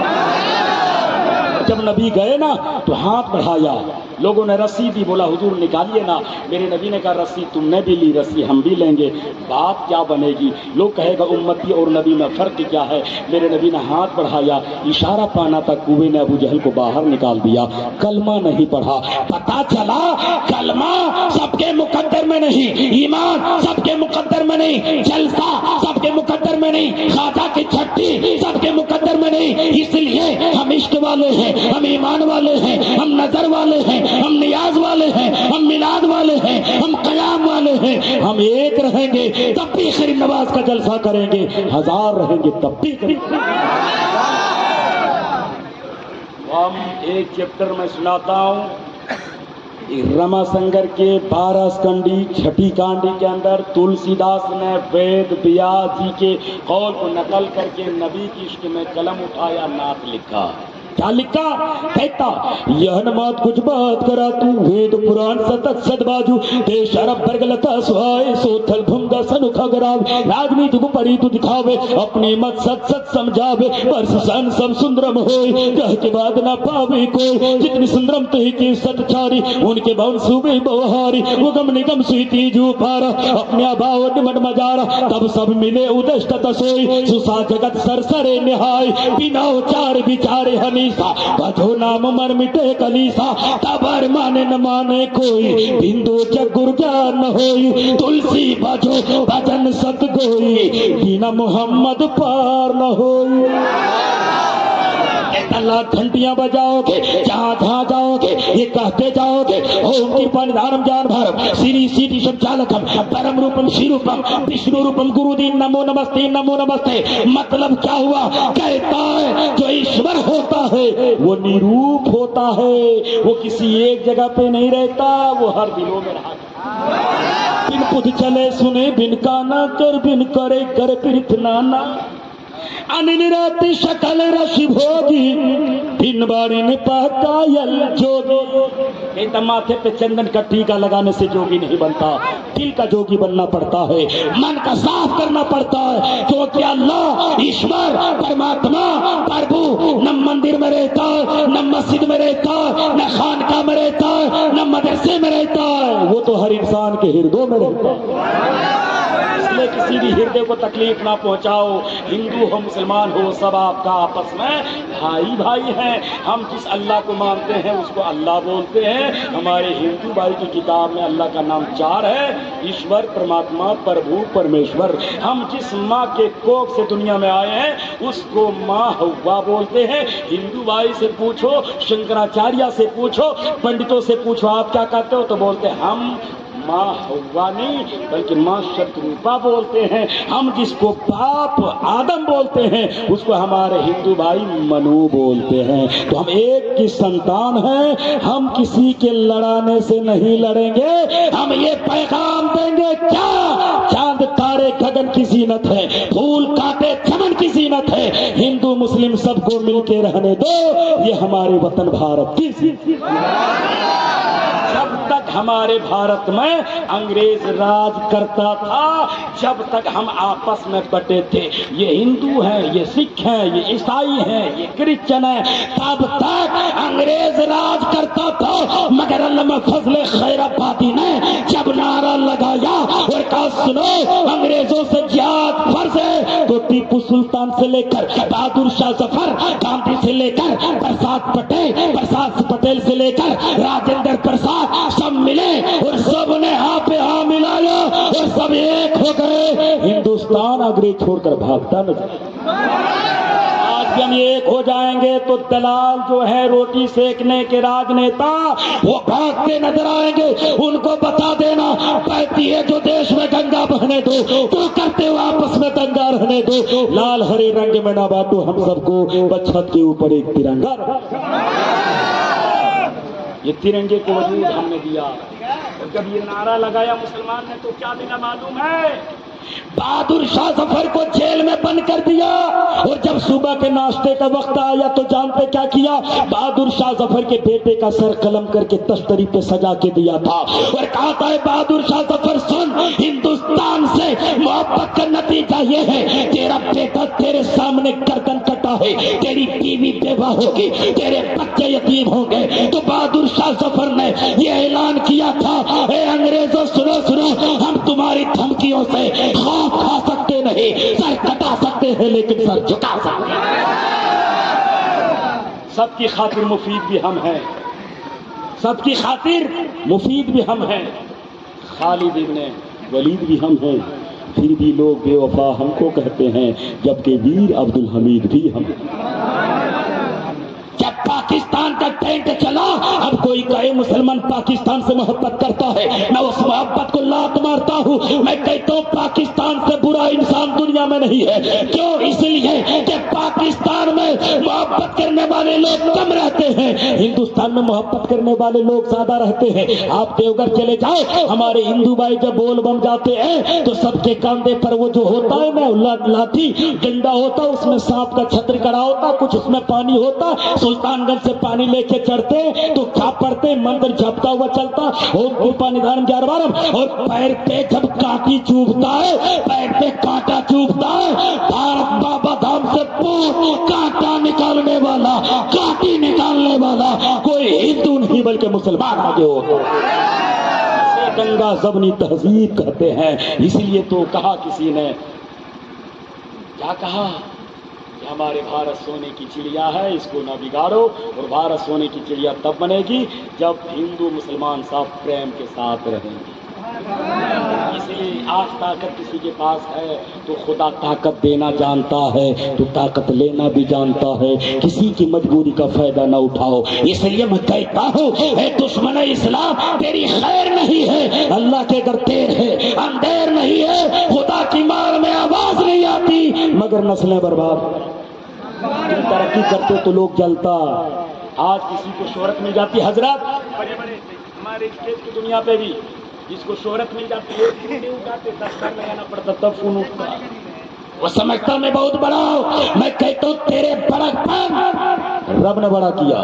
जब नबी गए ना तो हाथ बढ़ाया, लोगों ने रस्सी दी, बोला हुजूर निकालिए ना। मेरे नबी ने कहा रस्सी तुमने भी ली, रस्सी हम भी लेंगे, बात क्या बनेगी? लोग कहेगा उम्मती और नबी में फर्क क्या है? मेरे नबी ने हाथ बढ़ाया, इशारा पाना था, कुएं ने अबू जहल को बाहर निकाल दिया। कलमा नहीं पढ़ा, पता चला कलमा सबके मुकद्दर में नहीं, ईमान सबके मुकद्दर में नहीं, जलसा सबके मुकद्दर में नहीं, खाजा की छट्टी सबके मुकद्दर में नहीं। इसलिए हम इश्क वाले हैं, हम ईमान वाले हैं, हम नजर वाले हैं, हम नियाज वाले हैं, हम मिलाद वाले हैं, हम कयाम वाले हैं। हम एक रहेंगे तब भी खरीब नवाज का जलसा करेंगे, 1000 रहेंगे तब भी करेंगे। हम एक चैप्टर में सुनाता हूँ, रमाशंकर के 12 स्कंडी छठी कांडी के अंदर तुलसीदास ने वेद व्यास जी के कौल को नकल करके नबी की इश्क में कलम उठाया, नात लिखा। क्या लिखा? कहता यह न मत कुछ बात करा तू, वेद पुराण सतत सदबाजू देश अरब बरगलता सुहाए, सोथल भुंगा सनुखा गराव, राजनीति को परी तू दिखावे, अपनी मत सत सत समझावे, वर्ष सन सब सुंदरम होए, कह के बाद ना पावे कोई, जितनी सुंदरम ते की सतचारी, उनके भवन सूबे बवहारी, उगम निगम सुईती जू पारा, अपने अभाव निमट मजारा, तब सब मिले उदष्ट तसोई, सुसा जगत सरसरे निहाय, बिना उचार विचारे हनी बजो नाम मर मिटे कलीसा, तबर माने न माने कोई, बिंदु जगुर ज्ञान होई, तुलसी बजो भजन सतगोई, बिना मोहम्मद पार न होई। अल्लाह घंटियां बजाओगे, जहां जहां जाओगे ये कहते जाओगे, ओम कृपा निधानम ज्ञान भारम श्री सिद्धि संचालकम परम रूपम शिरूपम विष्णु रूपम गुरुदीन नमो नमस्ते। मतलब क्या हुआ? कहता है जो ईश्वर होता है वो निरूप होता है, वो किसी एक जगह पे नहीं रहता, वो हर दिलों में रहा। बिन बुध चले सुने, बिन काना कर, बिन करे कर पीठ नाना, अनिराति सकल रसि भोगी, बिन बारी ने पायल जोगी। एक माथे पे चंदन का टीका लगाने से जोगी नहीं बनता, दिल का जोगी बनना पड़ता है, मन का साफ करना पड़ता है, क्योंकि अल्लाह ईश्वर परमात्मा प्रभु न मंदिर में रहता है, न मस्जिद में रहता है, न खानका में रहता है, न मदरसे में रहता है, वो तो हर इंसान के हृदय में रहता है। इसलिए किसी भी हृदय को तकलीफ ना पहुंचाओ। हिंदू हो मुसलमान हो, सब आपका आपस में भाई भाई हैं। हम जिस अल्लाह को मानते हैं उसको अल्लाह बोलते हैं। हमारे हिंदू भाई की किताब में अल्लाह का नाम 4 है, ईश्वर परमात्मा प्रभु परमेश्वर। हम जिस माँ के कोख से दुनिया में आए हैं उसको माँ हव्वा बोलते हैं। हिंदू भाई से पूछो, शंकराचार्य से पूछो, पंडितों से पूछो आप क्या कहते हो, तो बोलते हैं हम माँ हव्वा नहीं बल्कि माँ शत्रुपा बोलते हैं। हम जिसको बाप आदम बोलते हैं उसको हमारे हिंदू भाई मनु बोलते हैं। तो हम एक की संतान हैं, हम किसी के लड़ाने से नहीं लड़ेंगे। हम ये पैगाम देंगे, क्या चांद तारे गगन की जीनत है, फूल काटे चमन की जीनत है, हिंदू मुस्लिम सबको मिलके रहने दो, ये हमारे वतन भारत की जब तक हमारे भारत में अंग्रेज राज करता था, जब तक हम आपस में बटे थे, ये हिंदू हैं, ये सिख हैं, ये ईसाई हैं, ये क्रिश्चियन हैं, तब तक अंग्रेज राज करता था। मगर अल्लामा फजले खैराबादी ने जब नारा लगाया और कहा सुनो अंग्रेजों से जिहाद फर्ज है, तो टीपू सुल्तान से लेकर बहादुर शाह जफर, गांधी से लेकर प्रसाद पटेल से लेकर राजेंद्र प्रसाद सब मिले और सब ने हाथ पे हाथ मिलाया और सब एक हो गए। हिंदुस्तान अंग्रेज छोड़कर भागता नजर। आज भी हम एक हो जाएंगे तो दलाल जो है रोटी सेकने के राजनेता वो भागते नजर आएंगे। उनको बता देना बहती है जो देश में गंगा बहने दो, तो करते हो आपस में दंगा रहने दो। लाल हरे रंग में ना बांटो हम सबको, बस छत के ऊपर एक तिरंगा। ये तिरंगे को वजूद हमने दिया। और जब ये नारा लगाया मुसलमान ने तो क्या देना मालूम है? बहादुर शाह जफर को जेल में बंद कर दिया। और जब सुबह के नाश्ते का वक्त आया तो जानते क्या किया? बहादुर शाह जफर के बेटे का सर कलम करके तश्तरी पे सजा के दिया था और कहा था बहादुर शाह जफर सुन, हिंदुस्तान से मोहब्बत का नतीजा ये है तेरा बेटा तेरे सामने गर्दन कटा है, तेरी बीवी बेवा होगी, तेरे बच्चे यतीम होंगे। तो बहादुर शाह जफर ने यह ऐलान किया था, ए अंग्रेजों सुनो सुनो, हम तुम्हारी धमकियों से खौफ खा सकते नहीं, सर कटा सकते हैं लेकिन सर झुका सकते हैं। सबकी खातिर मुफीद भी हम हैं, सबकी खातिर मुफीद भी हम हैं, खालिद इब्ने वलीद भी हम हैं, फिर भी लोग बेवफा हमको कहते हैं, जबकि वीर अब्दुल हमीद भी हम हैं। जब पाकिस्तान का टेंट चला, अब कोई कहे मुसलमान पाकिस्तान से मोहब्बत करता है, मैं उस मोहब्बत को लात मारता हूँ। मैं कहता हूँ पाकिस्तान से बुरा इंसान दुनिया में नहीं है। क्यों? इसलिए कि पाकिस्तान में मोहब्बत करने वाले लोग कम रहते हैं, हिंदुस्तान में मोहब्बत करने वाले लोग ज्यादा रहते हैं। आप देवघर चले जाओ, हमारे हिंदू भाई जब बोल बम जाते हैं तो सबके कंधे पर वो जो होता है ना लाठी डंडा होता, उसमें सांप का छत्र कड़ा होता, कुछ उसमें पानी होता। सुल्तानगंज से पानी लेके चढ़ते तो क्या पढ़ते, मंदिर झपता हुआ चलता, ओम कृपा निधान ग्यारह। और पैर पे जब कांटी चुभता है, पैर पे कांटा चुभता है, भारत बाबा धाम से कांटा निकालने वाला, कांटी निकालने वाला कोई हिंदू नहीं बल्कि मुसलमान आगे होता है। गंगा जबनी तहजीब कहते हैं। इसलिए तो कहा किसी ने, क्या कहा? हमारे भारत सोने की चिड़िया है, इसको ना बिगाड़ो। और भारत सोने की चिड़िया तब बनेगी जब हिंदू मुसलमान सब प्रेम के साथ रहेंगे। इसलिए आज ताकत किसी के पास है तो खुदा ताकत देना जानता है, तो ताकत लेना भी जानता है। किसी की मजबूरी का फायदा ना उठाओ। इसलिए मैं कहता हूँ, ए दुश्मन इस्लाम, तेरी खैर नहीं है, अल्लाह के घर देर है, अंधेर नहीं है, खुदा की मार में आवाज नहीं आती, मगर नस्लें बर्बाद। तुम तरक्की करते तो लोग जलता। आज किसी को शोहरत मिल जाती, हजरत बड़े बड़े हमारे स्टेट की दुनिया पे भी जिसको शोहरत मिल जाती है, फोन नहीं उठाते, 10 बार लगाना पड़ता तब फोन उठता। वो समझता मैं बहुत बड़ा हूं। मैं कहता हूं तेरे बड़ापन रब ने बड़ा किया,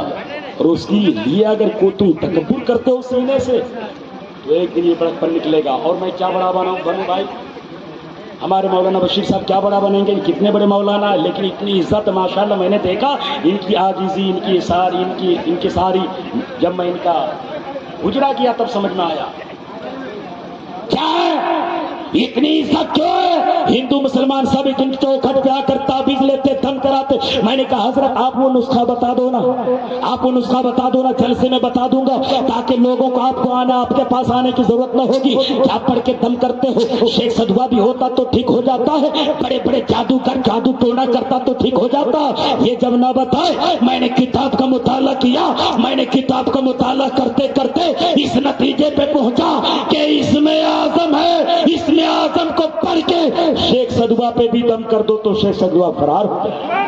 और उसकी लिए अगर को तुम तकब्बुर करते हो सीने से तो एक दिन ये बड़ापन निकलेगा। और मैं क्या बड़ा बनूं भाई? हमारे मौलाना बशीर साहब क्या बड़ा बनेंगे, कितने बड़े मौलाना है, लेकिन इतनी इज्जत माशाल्लाह मैंने देखा इनकी आजीजी, इनकी सारी जब मैं इनका गुजरा किया तब समझ में आया क्या है इतनी इज्जत क्यों है। हिंदू मुसलमान सब एक चौखट पे आकर ताबीज लेते, दम कराते। मैंने कहा हजरत आप वो नुस्खा बता दो ना, आप वो नुस्खा बता दो ना, जलसे में बता दूंगा, ताकि लोगों को आपके पास आने की जरूरत न होगी। क्या पढ़ के दम करते हो? शेख सदवा भी होता तो ठीक हो जाता है, बड़े बड़े जादूगर जादू टोना करता तो ठीक हो जाता। ये जब ना बताए, मैंने किताब का मुताला किया, मैंने किताब का मुताला करते करते इस नतीजे पे पहुंचा कि इसमें आजम है, इसमें आजम को पढ़ के शेख सदवा पे भी दम कर दो तो शेख सदवा फरार हो जाए।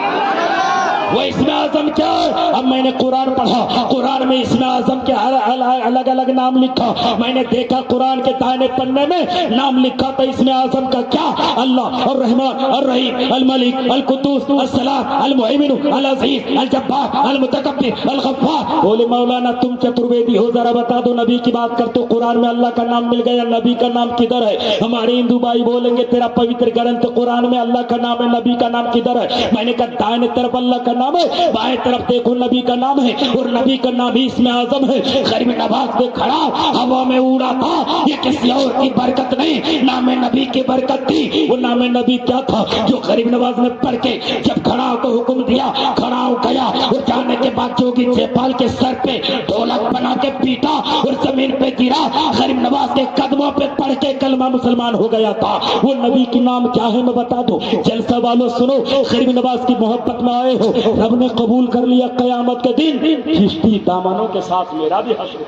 वो इसमें आजम क्या है? अब मैंने कुरान पढ़ा, कुरान में इसमें आजम के अलग अलग नाम लिखा। मैंने देखा कुरान के दाहिने पन्ने में नाम लिखा था इसमें आजम का क्या, अल्लाह और रहमान और रहीम अल मलिक अल कुद्दूस अल सलाम अल मुहैमिन अल अजीज अल जब्बार अल मुतकब्बिर अल गफ्फार। बोले मौलाना तुम चतुर्वेदी हो, जरा बता दो नबी की बात करते हो, कुरान में अल्लाह का नाम मिल गया, नबी का नाम किधर है? हमारे हिंदू भाई बोलेंगे तेरा पवित्र ग्रंथ कुरान में अल्लाह का नाम है, नबी का नाम किधर है? मैंने कहा दाहिने तरफ अल्लाह का नाम है, बाएं तरफ देखो नबी का नाम है, और नबी का नाम ही इसमें आजम है। गरीब नवाज पे खड़ा हवा में उड़ा था, ये किसी और की बरकत नहीं, नाम नबी की बरकत थी। वो नाम नबी क्या था जो गरीब नवाज ने पढ़ के जब खड़ा होकर हुक्म दिया, खड़ा हो गया, और जाने के बाद जोगी जयपाल के सर पे ढोलक बना के पीटा और जमीन पे गिरा, गरीब नवाज के कदमों पे पढ़ के कलमा मुसलमान हो गया था। वो नबी की नाम क्या है मैं बता दो, जलसा वालों सुनो, गरीब नवाज की मोहब्बत में आए हो, रब ने कबूल कर लिया, कयामत के दिन चिश्ती दामनों के साथ मेरा भी हश्र।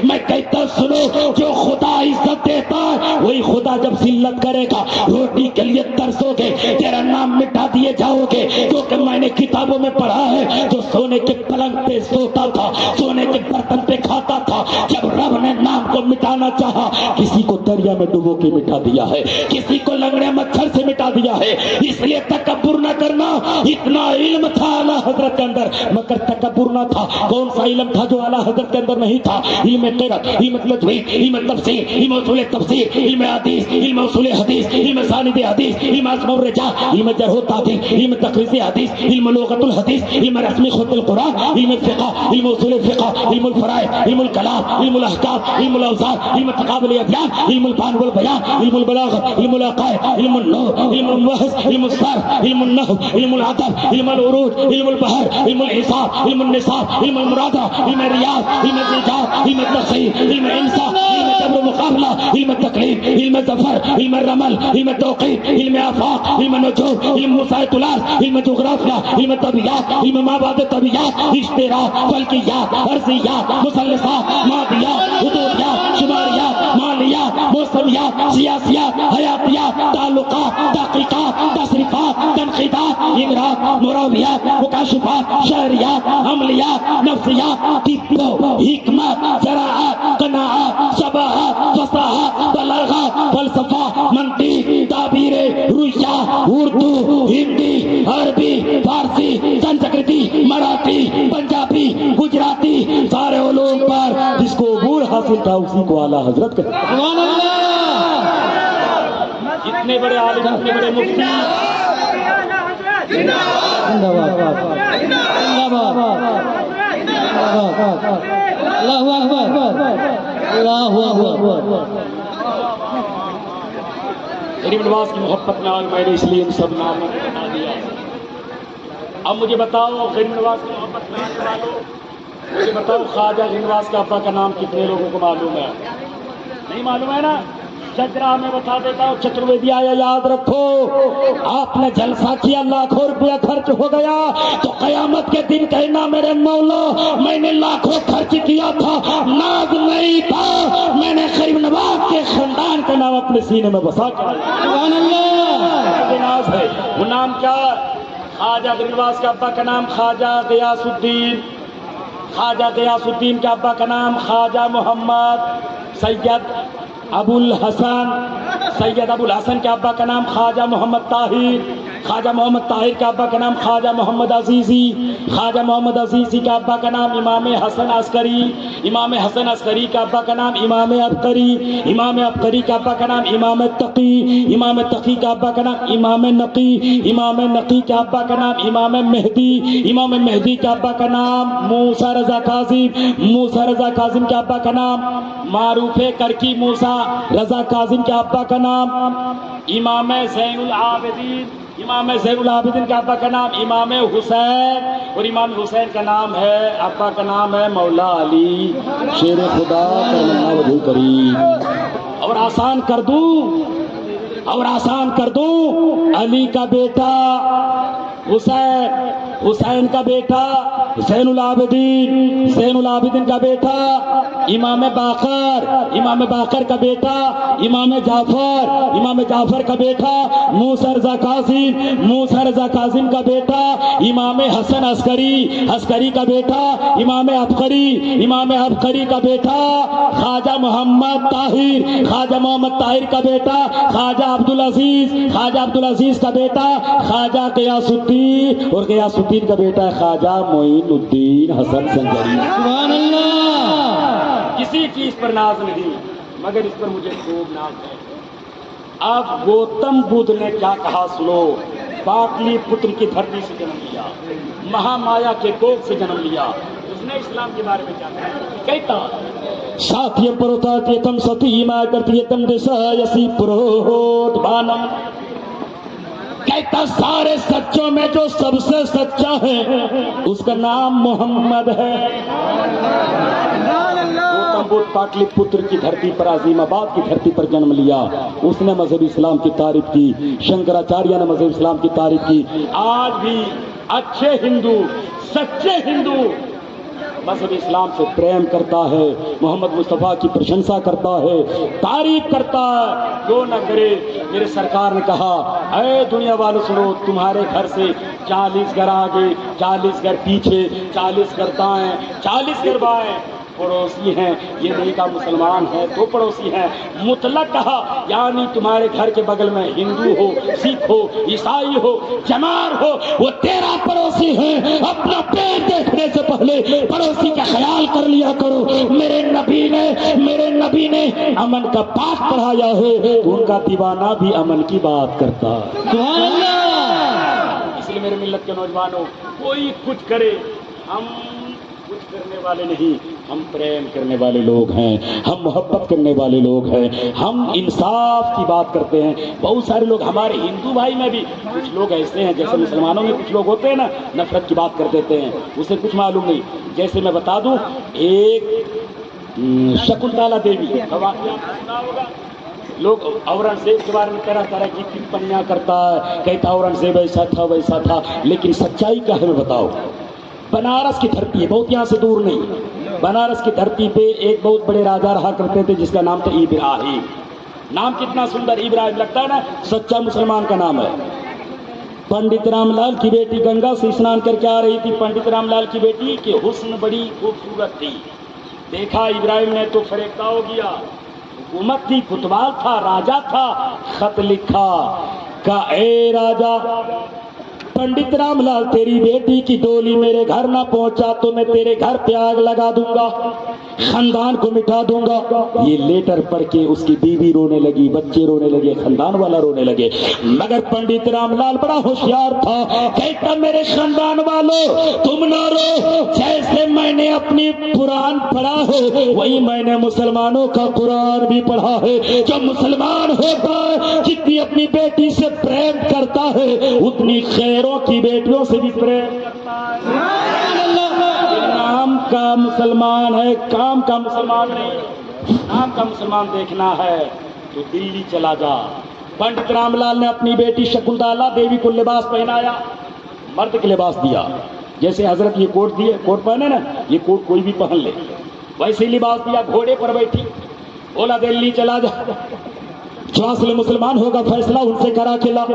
मैं कहता सुनो, जो खुदा इज्जत देता है वही खुदा जब जिल्लत करेगा। रोटी के लिए तरसोगे, तेरा नाम मिटा दिए जाओगे। क्योंकि मैंने किताबों में पढ़ा है, जो सोने के पलंग पे सोता था, सोने के बर्तन पे खाता था, जब रब ने नाम को मिटाना चाहा, किसी को दरिया में डुबो के मिटा दिया है, किसी को लंगड़े मच्छर से मिटा दिया है। इसलिए तकब्बुर न करना। इतना इल्म था आला हजरत के अंदर, मगर तकब्बुर न था। कौन सा इल्म था जो आला हजरत के अंदर नहीं था? इल्म क़िराअत, इल्म तजवीद, इल्म तफसीर, इल्म उसूल तफसीर, इल्म हदीस, इल्म उसूल हदीस, इल्म सानिद हदीस, इल्म अस्मा व रिजाल, इल्म जर्ह व तादील, इल्म तखरीज हदीस, इल्म लुगतुल हदीस, इल्म रस्मी खुतुल कुरान, इल्म फिक़ह, इल्म उसूल फिक़ह, इल्म फराइद, इल्म कलाम, इल्म अहकाम, इल्म औज़ान, इल्म तक़ाबुल अदयान, इल्म बयान वल बयान, इल्म बलागत, इल्म अक़ाइद, इल्म नूह, इल्म वहस, इल्म सर्फ, इल्म नहव, इल्म अदब, इल्म उरूज, इल्म बहर, इल्म हिसाब, इल्म निसाब, इल्म मुरादा, इल्म रियाज, इल्म तिजारत, इल्म तखसीर, इल्म इंसा, इल्म जब्र मुकाबला, इल्म तकलीफ, इल्म ज़फर, इल्म रमल, इल्म तौक़ीत, इल्म आफाक, इल्म नुजूम, इल्म मुसाइतुलास, इल्म जुग़राफिया, इल्म तबियात, इल्म माबाद तबियात, इश्तिराक, फल्कियात, अर्ज़ियात, मुसल्लसात, मादियात, हुदूदियात, शुमारियात, मालियात, मौसमियात, सियासियात, हयातियात, ताल्लुकात, तहक़ीक़ात, तसरीफ़ात, तनक़ीदात, इमरात, मुरावियात, मुकाशिफ़ात, शहरियात, अमलियात, नफ्सियात, तिब्ब, हिकमत, ज़राअत, क़नाअत, शबाहत, फ़साहत, बलागत, फ़लसफ़ा, मंतीक़, ताबीरे, रुया, उर्दू, हिंदी, अरबी, फारसी, संस्कृति, मराठी, पंजाबी, गुजराती, सारे उलूम पर जिसको अबूर हासिल था उसी को आला हजरत कहते हैं। सुभान अल्लाह। इतने बड़े आलिम, इतने बड़े मुफ्ती, जिंदाबाद जिंदाबाद, अल्लाहु अकबर, अल्लाहु अकबर। गरीब नवाज की मोहब्बत में आज मैंने इसलिए इन सब नामों को बता दिया। अब मुझे बताओ, गरीब नवाज की मोहब्बत में आने वालों, मुझे बताओ ख्वाजा श्रीनिवास का अब्बा का नाम कितने लोगों को मालूम है? नहीं मालूम है ना? जजरा में बता देता हूँ, चतुर्वेदी आया याद रखो। आपने जलसा किया, लाखों रुपया खर्च हो गया, तो कयामत के दिन कहना मेरे मौला मैंने लाखों खर्च किया था, नाज नहीं था, मैंने गरीब नवाज के खानदान का नाम अपने सीने में बसा कर नाज है। वो नाम क्या? ख्वाजा श्रीनिवास का अब्बा का नाम ख्वाजा गयासुद्दीन, ख्वाजा गयासुद्दीन के अब्बा का नाम ख्वाजा मोहम्मद सैयद अबुल हसन, सैयद अबुल हसन के अब्बा का नाम ख्वाजा मोहम्मद ताहिर, ख्वाजा मोहम्मद ताहिर के अब्बा का नाम ख्वाजा मोहम्मद अजीजी, ख्वाजा मोहम्मद अजीजी के अब्बा का नाम इमाम हसन अस्करी, इमाम हसन अस्करी का अब्बा का नाम इमाम अबकरी, इमाम अबकरी का अब्बा का नाम इमाम तकी, इमाम तकी का अब्बा का नाम इमाम नकी, इमाम नकी के अब्बा का नाम इमाम मेहदी, इमाम मेहदी के अब्बा का नाम मूसा रजा काजिम, मूसा रजा काजिम के अब्बा का नाम मारूफे करकी मूसा रजा काजिम के अब्बा का नाम इमाम ज़ैनुल आबिदीन, इमाम ज़ैनुल आबिदीन का अब्बा का नाम इमाम हुसैन, और इमाम हुसैन का नाम है, अब्बा का नाम है मौला अली शेर खुदा करमल्ला वजहुल करीम। और आसान कर दूं, और आसान कर दूं, अली का बेटा हुसैन, हुसैन का बेटा ज़ैनुल आबिदीन, ज़ैनुल आबिदीन का बेटा इमाम बाकर, इमाम बाकर का बेटा इमाम जाफर, इमाम जाफर का बेटा मूसा रज़ा कासिम, मूसा रज़ा कासिम का बेटा इमाम हसन अस्करी, अस्करी का बेटा इमाम अबकरी, इमाम अबकरी का बेटा ख्वाजा मोहम्मद ताहिर, ख्वाजा मोहम्मद ताहिर का बेटा ख्वाजा अब्दुल अजीज, ख्वाजा अब्दुल अजीज का बेटा ख्वाजा गयासुद्दीन, और गयासुद्दीन का बेटा ख्वाजा मोइनुद्दीन हसन संजरी। सुभान अल्लाह। किसी चीज पर नाज नहीं, मगर इस पर मुझे खूब नाज है। अब गौतम बुद्ध ने क्या कहा सुनो, पाटलिपुत्र की धरती से जन्म लिया, महामाया के कोख से जन्म लिया, उसने इस्लाम के बारे में क्या कहा? कहता साथ्यम परोतात्यतम सतीमा कर्तयतम दिशायसी पुरोहोतभानम, कहता सारे सच्चों में जो सबसे सच्चा है उसका नाम मोहम्मद है। गौतम बुद्ध पाटलिपुत्र की धरती पर, अजीमाबाद की धरती पर जन्म लिया, उसने मजहब इस्लाम की तारीफ की, शंकराचार्य ने मजहब इस्लाम की तारीफ की। आज भी अच्छे हिंदू, सच्चे हिंदू मजहब इस्लाम से प्रेम करता है, मोहम्मद मुस्तफ़ा की प्रशंसा करता है, तारीफ करता है, क्यों न करे। मेरे सरकार ने कहा, अरे दुनिया वालों सुनो, तुम्हारे घर से 40 घर आगे, 40 घर पीछे, 40 घर दाएं, 40 घर बाएं पड़ोसी हैं, ये नहीं कहा मुसलमान है तो पड़ोसी हैं, मुतलक कहा, यानी तुम्हारे घर के बगल में हिंदू हो, सिख हो, ईसाई हो, जमार हो, वो तेरा पड़ोसी है। अपना पेट देखने से पहले पड़ोसी का ख्याल कर लिया करो। मेरे नबी ने अमन का पाठ पढ़ाया है, उनका दीवाना भी अमन की बात करता है। सुभान अल्लाह। इसलिए मेरे मिल्लत के नौजवानों, कोई कुछ करे, हम कुछ करने वाले नहीं, हम प्रेम करने वाले लोग हैं, हम मोहब्बत करने वाले लोग हैं, हम इंसाफ की बात करते हैं। बहुत सारे लोग, हमारे हिंदू भाई में भी कुछ लोग ऐसे हैं, जैसे मुसलमानों में कुछ लोग होते हैं ना, नफरत की बात कर देते हैं, उसे कुछ मालूम नहीं। जैसे मैं बता दूं, एक शकुंतला देवी सुना होगा, लोग औरंगजेब के बारे में तरह तरह की टिप्पणियां करता है, कहता औरंगजेब ऐसा था वैसा था, लेकिन सच्चाई क्या है मैं बताओ। बनारस की धरती है, बहुत यहाँ से दूर नहीं, बनारस की धरती पे एक बहुत बड़े राजा रहा करते थे जिसका नाम था इब्राहिम। नाम कितना सुंदर, इब्राहिम, लगता है ना सच्चा मुसलमान का नाम है। पंडित रामलाल की बेटी गंगा से स्नान करके आ रही थी, पंडित रामलाल की बेटी की हुस्न बड़ी खूबसूरत थी, देखा इब्राहिम ने तो फरेख्ता हो गया। हुकूमत थी, कुतवाल था, राजा था, खत लिखा का ए राजा, पंडित रामलाल तेरी बेटी की डोली मेरे घर ना पहुंचा तो मैं तेरे घर पे आग लगा दूंगा, खानदान को मिटा दूंगा। ये लेटर पढ़ के उसकी बीवी रोने लगी, बच्चे रोने लगे, खानदान वाला रोने लगे। मगर पंडित रामलाल बड़ा होशियार था, कहता मेरे खानदान वालों तुम ना रो, जैसे मैंने अपनी कुरान पढ़ा है वही मैंने मुसलमानों का कुरान भी पढ़ा है। जो मुसलमान होता है जितनी अपनी बेटी से प्रेम करता है उतनी खैरों की बेटियों से भी प्रेम करता है। नाम का मुसलमान है, काम का मुसलमान नहीं। नाम का मुसलमान देखना है तो दिल्ली चला जा। पंडित रामलाल ने अपनी बेटी शकुंतला देवी को लिबास पहनाया, मर्द के लिबास दिया। जैसे हजरत ये कोट दिए, कोट पहने ना, ये कोट कोई भी पहन ले, वैसे ही लिबास दिया। घोड़े पर बैठी, बोला दिल्ली चला जा, जो असली मुसलमान होगा फैसला उनसे करा के ला।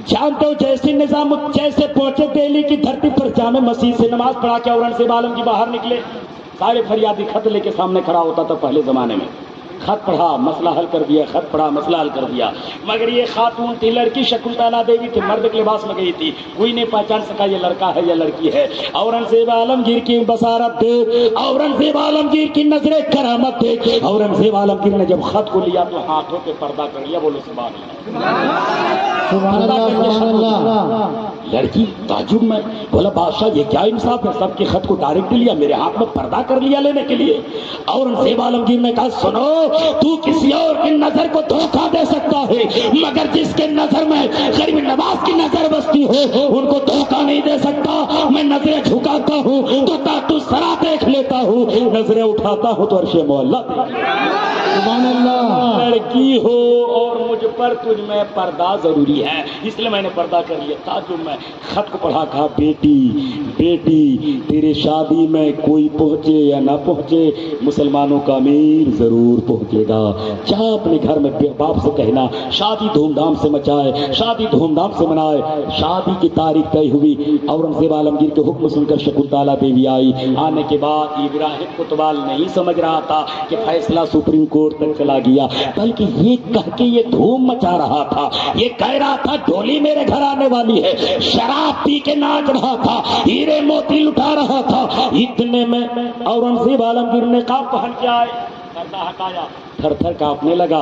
जानते हो जैसे निजाम जैसे पहुंचे दिल्ली की धरती पर, जामे मस्जिद से नमाज पढ़ा के औरंगजेब आलम की बाहर निकले। सारे फरियादी खत लेके सामने खड़ा होता था पहले जमाने में। खत पढ़ा, मसला हल कर दिया, खत पढ़ा, मसला हल कर दिया। मगर ये खातून थी, लड़की शकुंतला देवी थी, मर्द के लिबास में गई थी, कोई नहीं पहचान सका ये लड़का है या लड़की है। औरंगजेब आलमगीर की बसारत देख, औरंगजेब आलमगीर की नजरे करामत देख। औरंगजेब आलमगीर ने जब खत को लिया तो हाथों पे पर्दा कर लिया। बोलो सुभान अल्लाह। लड़की ताजुब में, बोला बादशाह ये क्या इंसाफ है, सबके खत को डायरेक्ट लिया, मेरे हाथ में पर्दा कर लिया लेने के लिए। औरंगजेब आलमगीर ने कहा सुनो, तू किसी और की नजर को धोखा दे सकता है, मगर जिसके नजर में गरीब नवाज की नजर बसती हो उनको धोखा नहीं दे सकता। मैं नजरें झुकाता हूँ तो तातु सरा देख लेता हूँ, नजरें उठाता हूँ तो अर्शे मोहल्ला। लड़की हो और मुझ पर तुझ में पर्दा जरूरी है, इसलिए मैंने पर्दा कर लिया। ताजुब में खत को पढ़ा, कहा बेटी बेटी तेरे शादी में कोई पहुंचे या ना पहुंचे, मुसलमानों का अमीर जरूर पहुंचेगा। जा अपने घर में बाप से कहना शादी धूमधाम से मचाए, शादी धूमधाम से मनाए। शादी की तारीख तय हुई। औरंगजेब आलमगीर के हुक्म सुनकर शकुंतला देवी आई। आने के बाद इब्राहिम कोतवाल नहीं समझ रहा था कि फैसला सुप्रीम कोर्ट तक चला गया, बल्कि ये कह के ये धूम मचा रहा था, ये कह रहा था ढोली मेरे घर आने वाली है, शराब पी के नाच रहा था, हीरे मोती लुटा रहा था। इतने में औरंगजेब आलमगीर ने काम पहन के आए, पर्दा हटाया, थर थर कांपने लगा।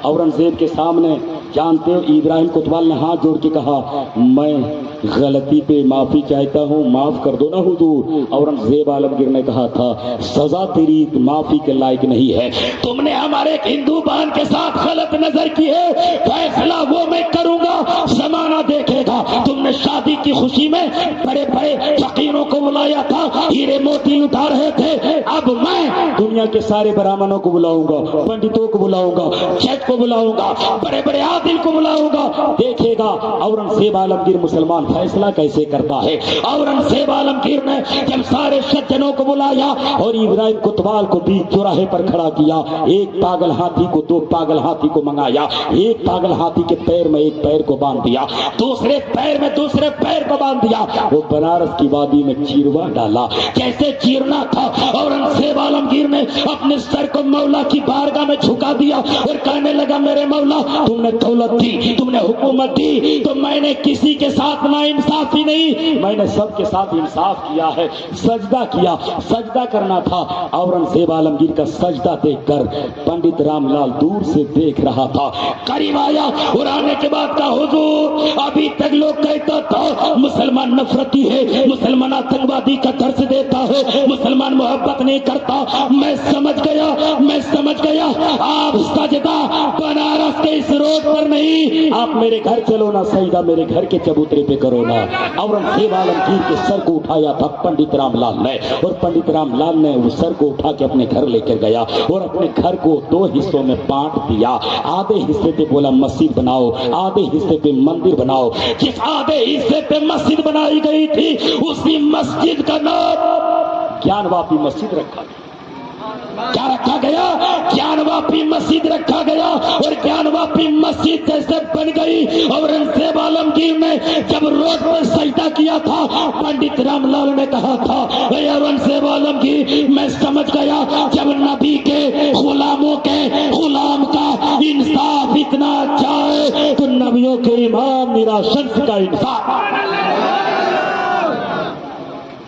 औरंगजेब के सामने जानते हो इब्राहिम कोतवाल ने हाथ जोड़ के कहा मैं गलती पे माफी चाहता हूँ, माफ कर दो ना हुजूर। औरंगजेब आलमगीर ने कहा था सजा तेरी माफी के लायक नहीं है, तुमने हमारे हिंदू बहन के साथ गलत नजर की है, फैसला वो मैं करूंगा, जमाना देखेगा। तुमने शादी की खुशी में बड़े बड़े फकीरों को बुलाया था, हीरे मोती लुटा रहे थे, अब मैं दुनिया के सारे ब्राह्मणों को बुलाऊंगा, पंडितों को बुलाऊंगा, जज को बुलाऊंगा, बड़े बड़े आदिल को बुलाऊंगा, देखेगा औरंगजेब आलमगीर मुसलमान फैसला कैसे करता है। औरंगजेब आलमगीर ने जब सारे सज्जनों को बुलाया और इब्राहिम कोतवाल को बीच चौराहे पर खड़ा किया, एक पागल हाथी को दो पागल हाथी को मंगाया, एक पागल हाथी के पैर में एक पैर को बांध दिया, दूसरे पैर में दूसरे पैर को बांध दिया, वो बनारस की वादी में चीरवा डाला। जैसे चीरना था औरंगजेब आलमगीर ने अपने सर को मौला की बारगाह में झुका दिया और कहने लगा मेरे मौला तुमने दौलत दी, तुमने हुकूमत दी, तो मैंने किसी के साथ ना इंसाफी नहीं, मैंने सबके साथ इंसाफ किया है, सजदा किया। सजदा करना था। औरंगजेब आलमगीर का सजदा देखकर पंडित रामलाल दूर से देख रहा था, करीब आया और आने के बाद कहा हुजूर अभी तक लोग कहता था मुसलमान नफरती है, मुसलमान आतंकवादी का दर्ज देता है, मुसलमान मोहब्बत नहीं करता। मैं समझ गया आप सजदा बनारस के इस रोड पर नहीं, आप मेरे घर चलो ना, सजदा मेरे घर के चबूतरे पे करो ना। औरंगजेब आलमगीर के सर को उठाया था पंडित रामलाल ने, और पंडित रामलाल ने उस सर को उठा के अपने घर लेकर गया और अपने घर को दो हिस्सों में बांट दिया। आधे हिस्से पे बोला मस्जिद बनाओ, आधे हिस्से पे मंदिर बनाओ। जिस आधे हिस्से पे मस्जिद बनाई गई थी उसी मस्जिद का नाम ज्ञानवापी मस्जिद रखा। क्या रखा गया? ज्ञानवापी मस्जिद रखा गया। और ज्ञानवापी मस्जिद जैसे बन गई, औरंगजेब आलमगीर ने जब रोड पर सजदा किया था, पंडित रामलाल ने कहा था औरंगजेब आलमगीर मैं समझ गया जब नबी के गुलामों के गुलाम का इंसाफ इतना अच्छा है तो नबियों के इमाम मेरा शंस का इंसाफ।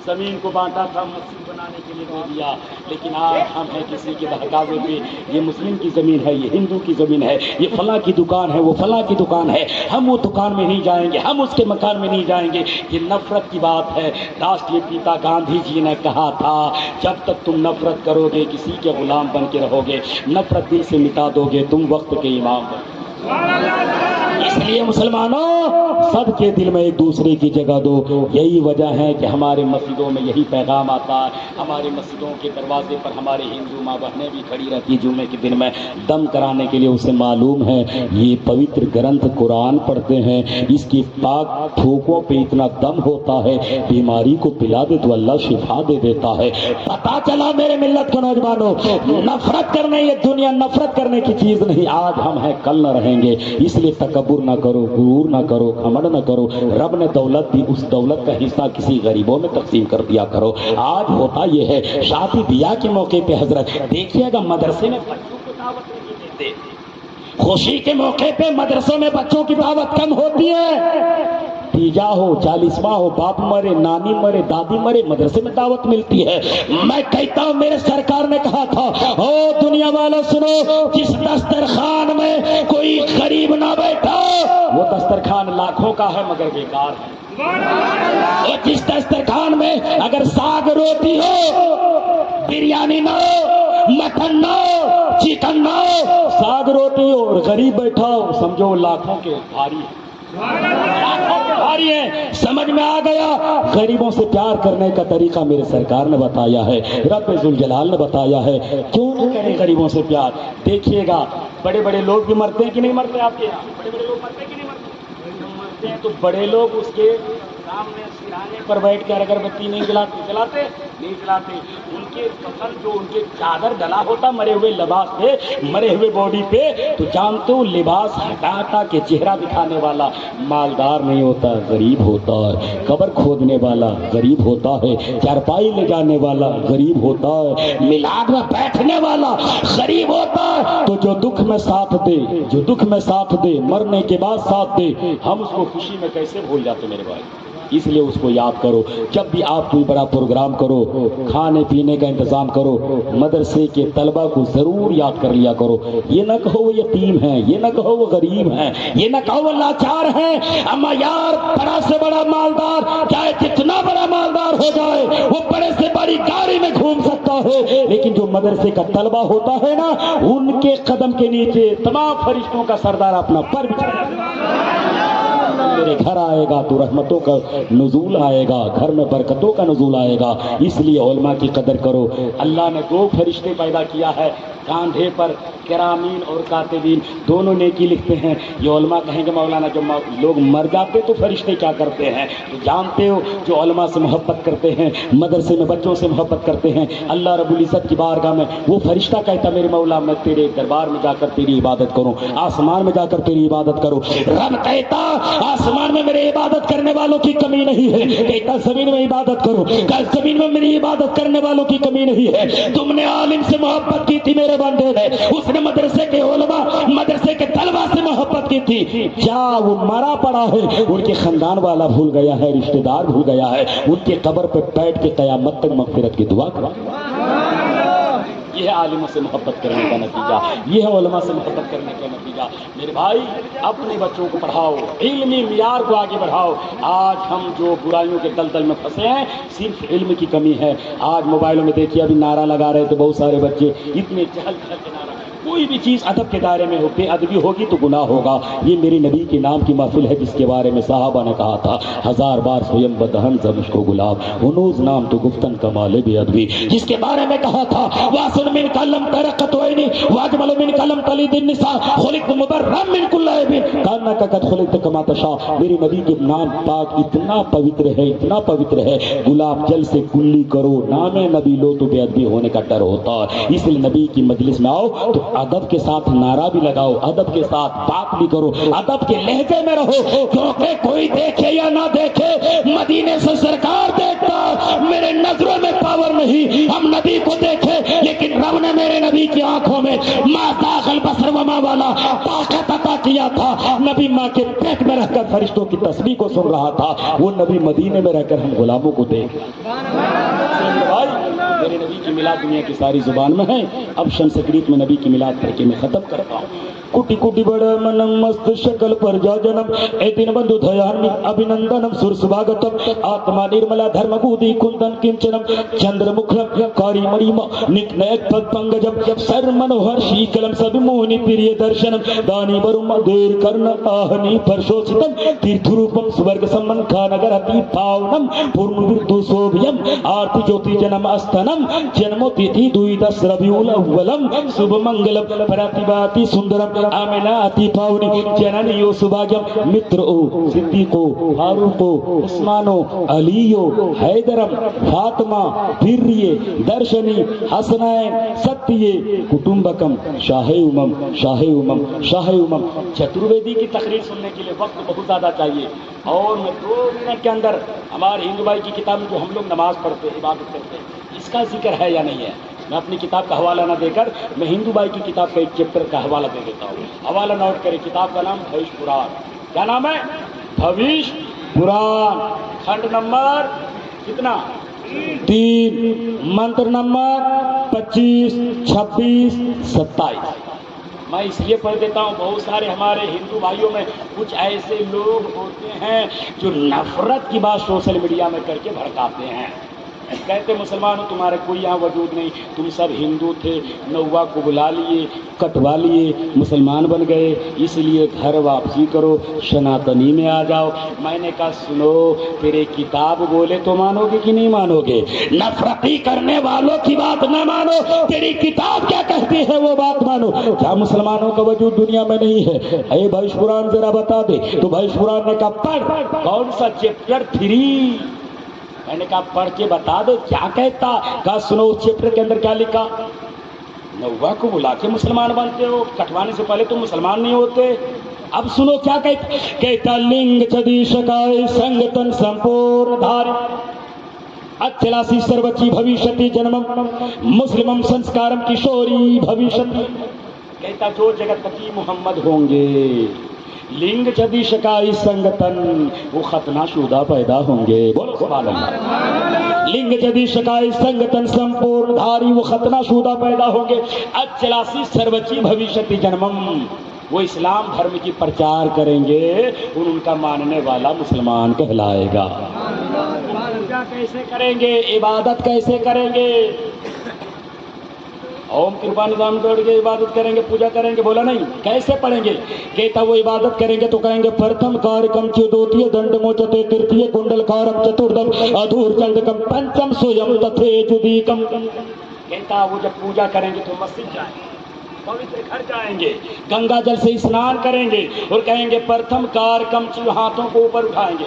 जमीन को बांटा था, मस्जिद बनाने के लिए दे दिया, लेकिन आज हम हैं किसी के बहकावे पे, ये मुस्लिम की ज़मीन है, ये हिंदू की ज़मीन है, ये फला की दुकान है, वो फला की दुकान है, हम वो दुकान में नहीं जाएंगे, हम उसके मकान में नहीं जाएंगे। ये नफरत की बात है। राष्ट्रीय पिता गांधी जी ने कहा था जब तक तुम नफरत करोगे किसी के गुलाम बन के रहोगे, नफरत दिल से मिटा दोगे तुम वक्त के इमाम बन। इसलिए मुसलमानों सबके दिल में एक दूसरे की जगह दो। यही वजह है कि हमारे मस्जिदों में यही पैगाम आता है। हमारे मस्जिदों के दरवाजे पर हमारे हिंदू माँ बहनें भी खड़ी रहती जुम्मे के दिन में दम कराने के लिए। उसे मालूम है ये पवित्र ग्रंथ कुरान पढ़ते हैं, इसकी पाक फूकों पे इतना दम होता है, बीमारी को पिला दे तो अल्लाह शिफा दे देता है। पता चला मेरे मिल्लत के नौजवानों, नफरत करने, ये दुनिया नफरत करने की चीज नहीं। आज हम हैं, कल न रहेंगे, इसलिए तकब्बुर ना करो, गुरूर ना करो, घमंड ना करो। रब ने दौलत दी, उस दौलत का हिस्सा किसी गरीबों में तकसीम कर दिया करो। आज होता यह है, शादी ब्याह के मौके पे हजरत देखिएगा मदरसे में बच्चों को दावत नहीं देते। खुशी के मौके पे मदरसों में बच्चों की दावत कम होती है। तीजा हो, 40वां हो, बाप मरे, नानी मरे, दादी मरे, मदरसे में दावत मिलती है। मैं कहता हूं मेरे सरकार ने कहा था, ओ दुनिया वालों सुनो, जिस दस्तरखान में कोई गरीब ना बैठा वो दस्तरखान लाखों का है मगर बेकार है। और जिस दस्तरखान में अगर साग रोटी हो, बिरयानी ना हो, मटन ना हो, चिकन ना हो, साग रोटी और गरीब बैठा हो, समझो लाखों के भारी है, लाखों के भारी है। समझ में आ गया। गरीबों से प्यार करने का तरीका मेरे सरकार ने बताया है, रब्बे जुल जलाल ने बताया है। क्यों न करें गरीबों से प्यार। देखिएगा बड़े बड़े लोग भी मरते हैं कि नहीं मरते, आपके यहाँ बड़े बड़े लोग मरते हैं कि नहीं मरते हैं? तो बड़े लोग उसके सामने सिराने पर बैठ कर अगरबत्ती नहीं जलाते, जलाते नहीं जलाते। उनके कफन जो उनके चादर डला होता मरे हुए लिबास पे, मरे हुए बॉडी पे, तो जानते हो लिबास हटा हटा के चेहरा दिखाने वाला मालदार नहीं होता, गरीब होता है। कब्र खोदने वाला गरीब होता है, चारपाई ले जाने वाला गरीब होता है, मिलाद में बैठने वाला गरीब होता है। तो जो दुख में साथ दे, जो दुख में साथ दे, मरने के बाद साथ दे, हम उसको खुशी में कैसे भूल जाते मेरे भाई। इसलिए उसको याद करो। जब भी आप कोई बड़ा प्रोग्राम करो, खाने पीने का इंतजाम करो, मदरसे के तलबा को जरूर याद कर लिया करो। ये ना कहो वो यतीम है, ये ना कहो वो गरीब है, ये ना कहो वो लाचार है। अम्मा यार, बड़ा से बड़ा मालदार चाहे जितना बड़ा मालदार हो जाए, वो बड़े से बड़ी गाड़ी में घूम सकता है, लेकिन जो मदरसे का तलबा होता है ना, उनके कदम के नीचे तमाम फरिश्तों का सरदार अपना पर मेरे घर आएगा तो रहमतों का नुज़ूल आएगा, घर में बरकतों का नुज़ूल आएगा। इसलिए उलमा की कदर करो। अल्लाह ने दो फरिश्ते पैदा किया है, कांधे पर किरामीन और कातिबीन, दोनों नेकी लिखते हैं। ये उलमा कहेंगे मौलाना जब लोग मर जाते तो फरिश्ते क्या करते हैं? तो जानते हो, जो उलमा से मोहब्बत करते हैं, मदरसे में बच्चों से मोहब्बत करते हैं, अल्लाह रब्बुल इज़्ज़त की बारगाह में वो फरिश्ता कहता मेरे मौला मैं तेरे दरबार में जाकर तेरी इबादत करूं, आसमान में जाकर तेरी इबादत करूं। रब कहता आसमान में मेरे इबादत करने वालों की कमी नहीं है, कहता जमीन में इबादत करो, कल जमीन में मेरी इबादत करने वालों की कमी नहीं है। तुमने आलिम से मोहब्बत की थी मेरे बंदे ने, उसने मदरसे के उलमा, मदरसे के तलबा से मोहब्बत की थी। क्या वो मरा पड़ा है, उनके खानदान वाला भूल गया है, रिश्तेदार भूल गया है, उनके कब्र पे बैठ के कयामत तक मग़फ़िरत की दुआ करो। यह है आलिमों से मोहब्बत करने का नतीजा, यह है उलमा से मोहब्बत करने का नतीजा। मेरे भाई, अपने बच्चों को पढ़ाओ, इल्मी मियार को आगे बढ़ाओ। आज हम जो बुराइयों के दलदल में फंसे हैं, सिर्फ इल्म की कमी है। आज मोबाइलों में देखिए, अभी नारा लगा रहे थे बहुत सारे बच्चे, इतने चहल पहल के नारा। कोई भी चीज़ अदब के दायरे में हो, बेअदबी होगी तो गुनाह होगा। ये मेरी नबी के नाम की महफिल है, जिसके बारे में साहबा ने कहा था, 1000 बार स्वयं बदहन मुझको गुलाब, हुनूज नाम तो गुफ्तन कमाले बेअदबी, जिसके बारे में कहा था वासन मिन कलम तरक़तवैनी वाजमल मिन कलम तलीदिन निसा खुलिक़त मुबर्रम मिन कुल्ल ऐबिन कान्नका कद खुलिक़त कमा तशा। मेरी नबी के नाम पाक इतना पवित्र है, इतना पवित्र है, गुलाब जल से कुल्ली करो, नामे नबी लो तो बेअदबी होने का डर होता है। इसलिए नबी की मजलिस में आओ तो अदब के साथ नारा भी लगाओ, अदब के साथ बात भी करो, अदब के लहजे में रहो, क्योंकि कोई देखे या ना देखे, मदीने से सरकार देखता, मेरे नजरों में पावर नहीं। हम नबी को देखे, लेकिन रब ने मेरे नबी की आंखों में माज़ाग़ल बसर वमा वाला ताकत अता किया था। नबी माँ के पेट में रहकर फरिश्तों की तस्बीह को सुन रहा था, वो नबी मदीने में रहकर हम गुलामों को देख। भाई, मेरे नबी की मिलाद दुनिया की सारी जुबान में है। अब संस्कृत में नबी की मिलाद करके मैं खत्म करता हूँ। कुटी कुटी बड़ा मनम मस्त शकल पर जा जन्म ए दिन बंधु धयान्वी अभिनंदनम सुरसुभागतम आत्मा निर्मला धर्म बूदी कुंदन किंचनम चंद्रमुखम कारी मणिम निकनयक पद पंगजम सर मनोहर शीकलम सब मोहिनी प्रिय दर्शनम दानी वरुम देर कर्ण आहनी परशोचितम तीर्थरूपम स्वर्ग सम्मन खानगर अति पावनम पूर्ण विर्दु शोभियम आरती ज्योति जन्म अस्तनम जन्मोतिथि द्विदश रबिउल अव्वलम शुभ मंगलम प्रतिभाति सुंदरम आमिना अति पावनी जननियो सुभाग्यम मित्रो सिद्दीको फारूको उस्मानो अलियो हैदरम फातिमा बिर्रिये दर्शनी हसनैन सत्ये कुटुंबकम शाहे उमम शाहे उमम शाहे उमम। चतुर्वेदी की तकरीर सुनने के लिए वक्त बहुत ज़्यादा चाहिए और मैं 2 मिनट के अंदर हमारे हिंदू भाई की किताब में जो हम लोग नमाज पढ़ते हैं इबादत करते हैं इसका जिक्र है या नहीं है। मैं अपनी किताब का हवाला ना देकर मैं हिंदू भाई की किताब का एक चैप्टर का हवाला दे देता हूँ। हवाला नोट करें। किताब का नाम भविष्य पुराण। क्या नाम है? भविष्य पुराण। खंड नंबर कितना? 3, मंत्र नंबर 25, 26, 27। मैं इसलिए पढ़ देता हूँ, बहुत सारे हमारे हिंदू भाइयों में कुछ ऐसे लोग होते हैं जो नफरत की बात सोशल मीडिया में करके भड़काते हैं। कहते मुसलमान हो, तुम्हारे कोई यहाँ वजूद नहीं, तुम सब हिंदू थे, नौवा को बुला लिए, कटवा लिए, मुसलमान बन गए, इसलिए घर वापसी करो, सनातनी में आ जाओ। मैंने कहा सुनो, तेरे किताब बोले तो मानोगे कि नहीं मानोगे? नफरती करने वालों की बात न मानो, तेरी किताब क्या कहती है वो बात मानो। क्या मुसलमानों का वजूद दुनिया में नहीं है? अरे भविष्य पुराण जरा बता दे। तो भविष्य पुराण ने कहा पढ़। कौन सा? चैप्टर 3। मैंने कहा पढ़ के बता दो क्या कहता। कहा सुनो, उस चैप्टर के अंदर क्या लिखा? नौवा को बुला के मुसलमान बनते हो, कटवाने से पहले तुम मुसलमान नहीं होते। अब सुनो क्या कहता लिंग चदीशकाय संगतन संपूर्ण धारी अत्यलासी सर्वची भविष्यति जन्मम मुस्लिमम संस्कारम किशोरी भविष्यति। कहता जो जगतपति मोहम्मद होंगे, लिंग जदी शकाई संगतन, वो खतनाशुदा पैदा होंगे। बोलो सुभान अल्लाह। लिंग जदी शकाई संगतन संपूर्ण धारी, वो खतनाशुदा पैदा होंगे। अचलासी सर्वची भविष्यति जन्मम, वो इस्लाम धर्म की प्रचार करेंगे और उनका मानने वाला मुसलमान कहलाएगा। पूजा कैसे करेंगे? इबादत कैसे करेंगे? ओम कृपा निधान दौड़ के इबादत करेंगे, पूजा करेंगे? बोला नहीं। कैसे पढ़ेंगे? कहता वो इबादत करेंगे तो कहेंगे प्रथम कार्यकम द्वितीय दंड मोचते तृतीय कुंडलकारम चतुर्थम अधूर चंदकम पंचम स्वयं तथे जुदीकम। कहता वो जब पूजा करेंगे तो मस्जिद जाएंगे, पवित्र घर जाएंगे, गंगा जल से स्नान करेंगे और कहेंगे प्रथम कार्यकम, हाथों को ऊपर उठाएंगे।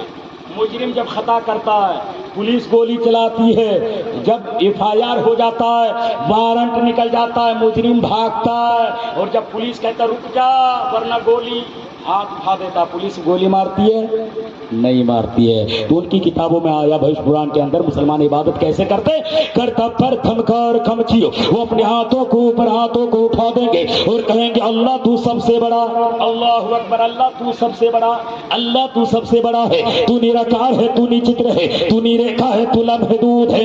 मुजरिम जब खता करता है, पुलिस गोली चलाती है, जब FIR हो जाता है, वारंट निकल जाता है, मुजरिम भागता है और जब पुलिस कहता रुक जा वरना गोली, हाथ उठा देता। पुलिस गोली मारती है? नहीं मारती है। तो उनकी किताबों में आया भविष्य पुराण के अंदर मुसलमान इबादत कैसे करते? करता प्रथम कर खमचियो, वो अपने हाथों को ऊपर, हाथों को उठा देंगे और कहेंगे अल्लाह तू सबसे बड़ा, अल्लाहु अकबर, अल्लाह तू सबसे बड़ा, अल्लाह तू सबसे बड़ा है, तू निराकार है, तू निचित्र है, तू निरेखा है, तू लम्हदूद है।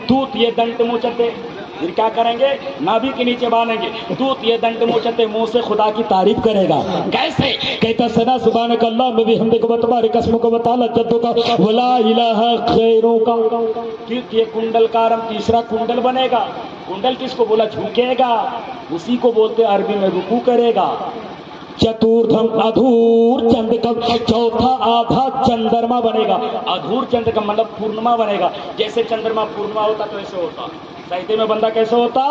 दूत ये दंड मुचते, फिर क्या करेंगे? नाभि के नीचे बांधेंगे। दूत ये दंड मुचते, मुंह से खुदा की तारीफ करेगा। कैसे? कहता सना सुभानक अल्लाह में भी हमदे को बतबारे कसम को बताला जद्दू का वला इलाहा खैरों का। ये कुंडल कारम, तीसरा कुंडल बनेगा। कुंडल किसको बोला? झुकेगा, उसी को बोलते अरबी में रुकू करेगा। चतुर्थम अधूर चंद्रकम, चौथा आधा चंद्रमा बनेगा। अधूर चंद्रकम मतलब पूर्णिमा बनेगा। जैसे चंद्रमा पूर्णिमा होता तो ऐसे होता, सजदे में बंदा कैसे होता?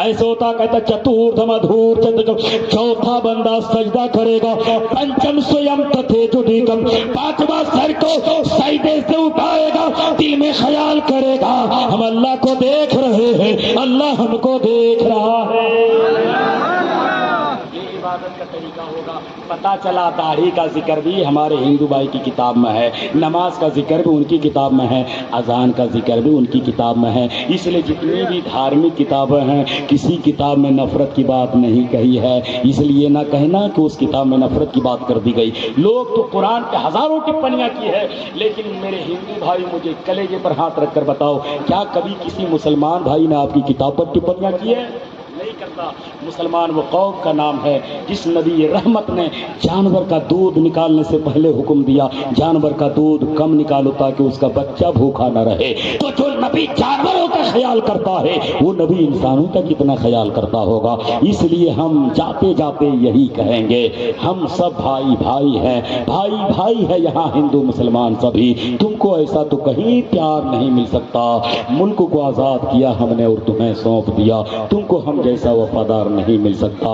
ऐसे होता। कहता चतुर्थम अधूर चंद्रकम, चौथा बंदा सजदा करेगा। पंचम स्वयं तथे जुदीकम, पांचवा सर को सजदे से उठाएगा, दिल में ख्याल करेगा हम अल्लाह को देख रहे हैं, अल्लाह हमको देख रहा है। इबादत का तरीका होगा। पता चला दाढ़ी का जिक्र भी हमारे हिंदू भाई की किताब में है, नमाज का जिक्र भी उनकी किताब में है, अजान का जिक्र भी उनकी किताब में है। इसलिए जितनी भी धार्मिक किताबें हैं किसी किताब में नफरत की बात नहीं कही है। इसलिए ना कहना कि उस किताब में नफरत की बात कर दी गई। लोग तो कुरान पे हजारों टिप्पणियां की है, लेकिन मेरे हिंदू भाई मुझे कलेजे पर हाथ रखकर बताओ, क्या कभी किसी मुसलमान भाई ने आपकी किताब पर टिप्पणियां की है? नहीं करता। मुसलमान वो कौम का नाम है जिस नबी रहमत ने जानवर का दूध निकालने से पहले हुक्म दिया, जानवर का दूध कम निकालो ताकि उसका बच्चा भूखा न रहे। तो जो नबी जानवरों का ख्याल करता है वो नबी इंसानों का कितना ख्याल करता होगा। इसलिए हम जाते जाते यही कहेंगे, हम सब भाई भाई हैं, भाई भाई है यहाँ हिंदू मुसलमान सभी। तुमको ऐसा तो कहीं प्यार नहीं मिल सकता। मुल्क को आज़ाद किया हमने और तुम्हें सौंप दिया, तुमको हम जैसा वफादार नहीं मिल सकता।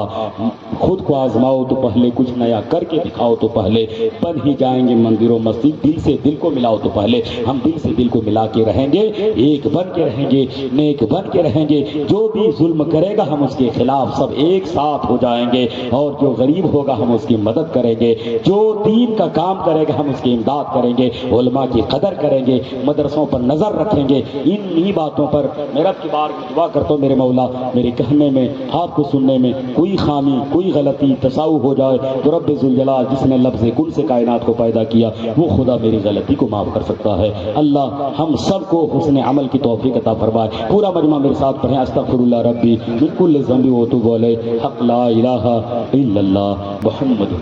खुद को आजमाओ तो पहले, कुछ नया करके दिखाओ तो पहले, बन ही जाएंगे मंदिरों मस्जिद। दिल से दिल को मिलाओ तो पहले, हम दिल से दिल को मिला के रहेंगे, एक बन के रहेंगे, नेक बन के रहेंगे। जो भी जुल्म करेगा हम उसके खिलाफ सब एक साथ हो जाएंगे, और जो गरीब होगा हम उसकी मदद करेंगे, जो दीन का काम करेगा हम उसकी इमदाद करेंगे, उलमा की कदर करेंगे, मदरसों पर नजर रखेंगे। इन्हीं बातों पर मैं रब की बार में दुआ करता हूँ, मेरे मौला मेरे कहने में, आपको सुनने में कोई खामी, कोई गलती, तसाऊ हो जाए तो रब्बे जुल जलाल जिसने लफ्ज़ कुन से कायनात को पैदा किया वो खुदा मेरी गलती को माफ़ कर सकता है। अल्लाह हम सबको हुस्न अमल की तौफीक अता फरमाए। पूरा मजमा मेरे साथ पढ़ें, अस्तगफिरुल्लाह रब्बी मिन कुल्लि ज़ंबि व अतूबु अलैहि, हक़ ला इलाहा इल्लल्लाह मुहम्मद।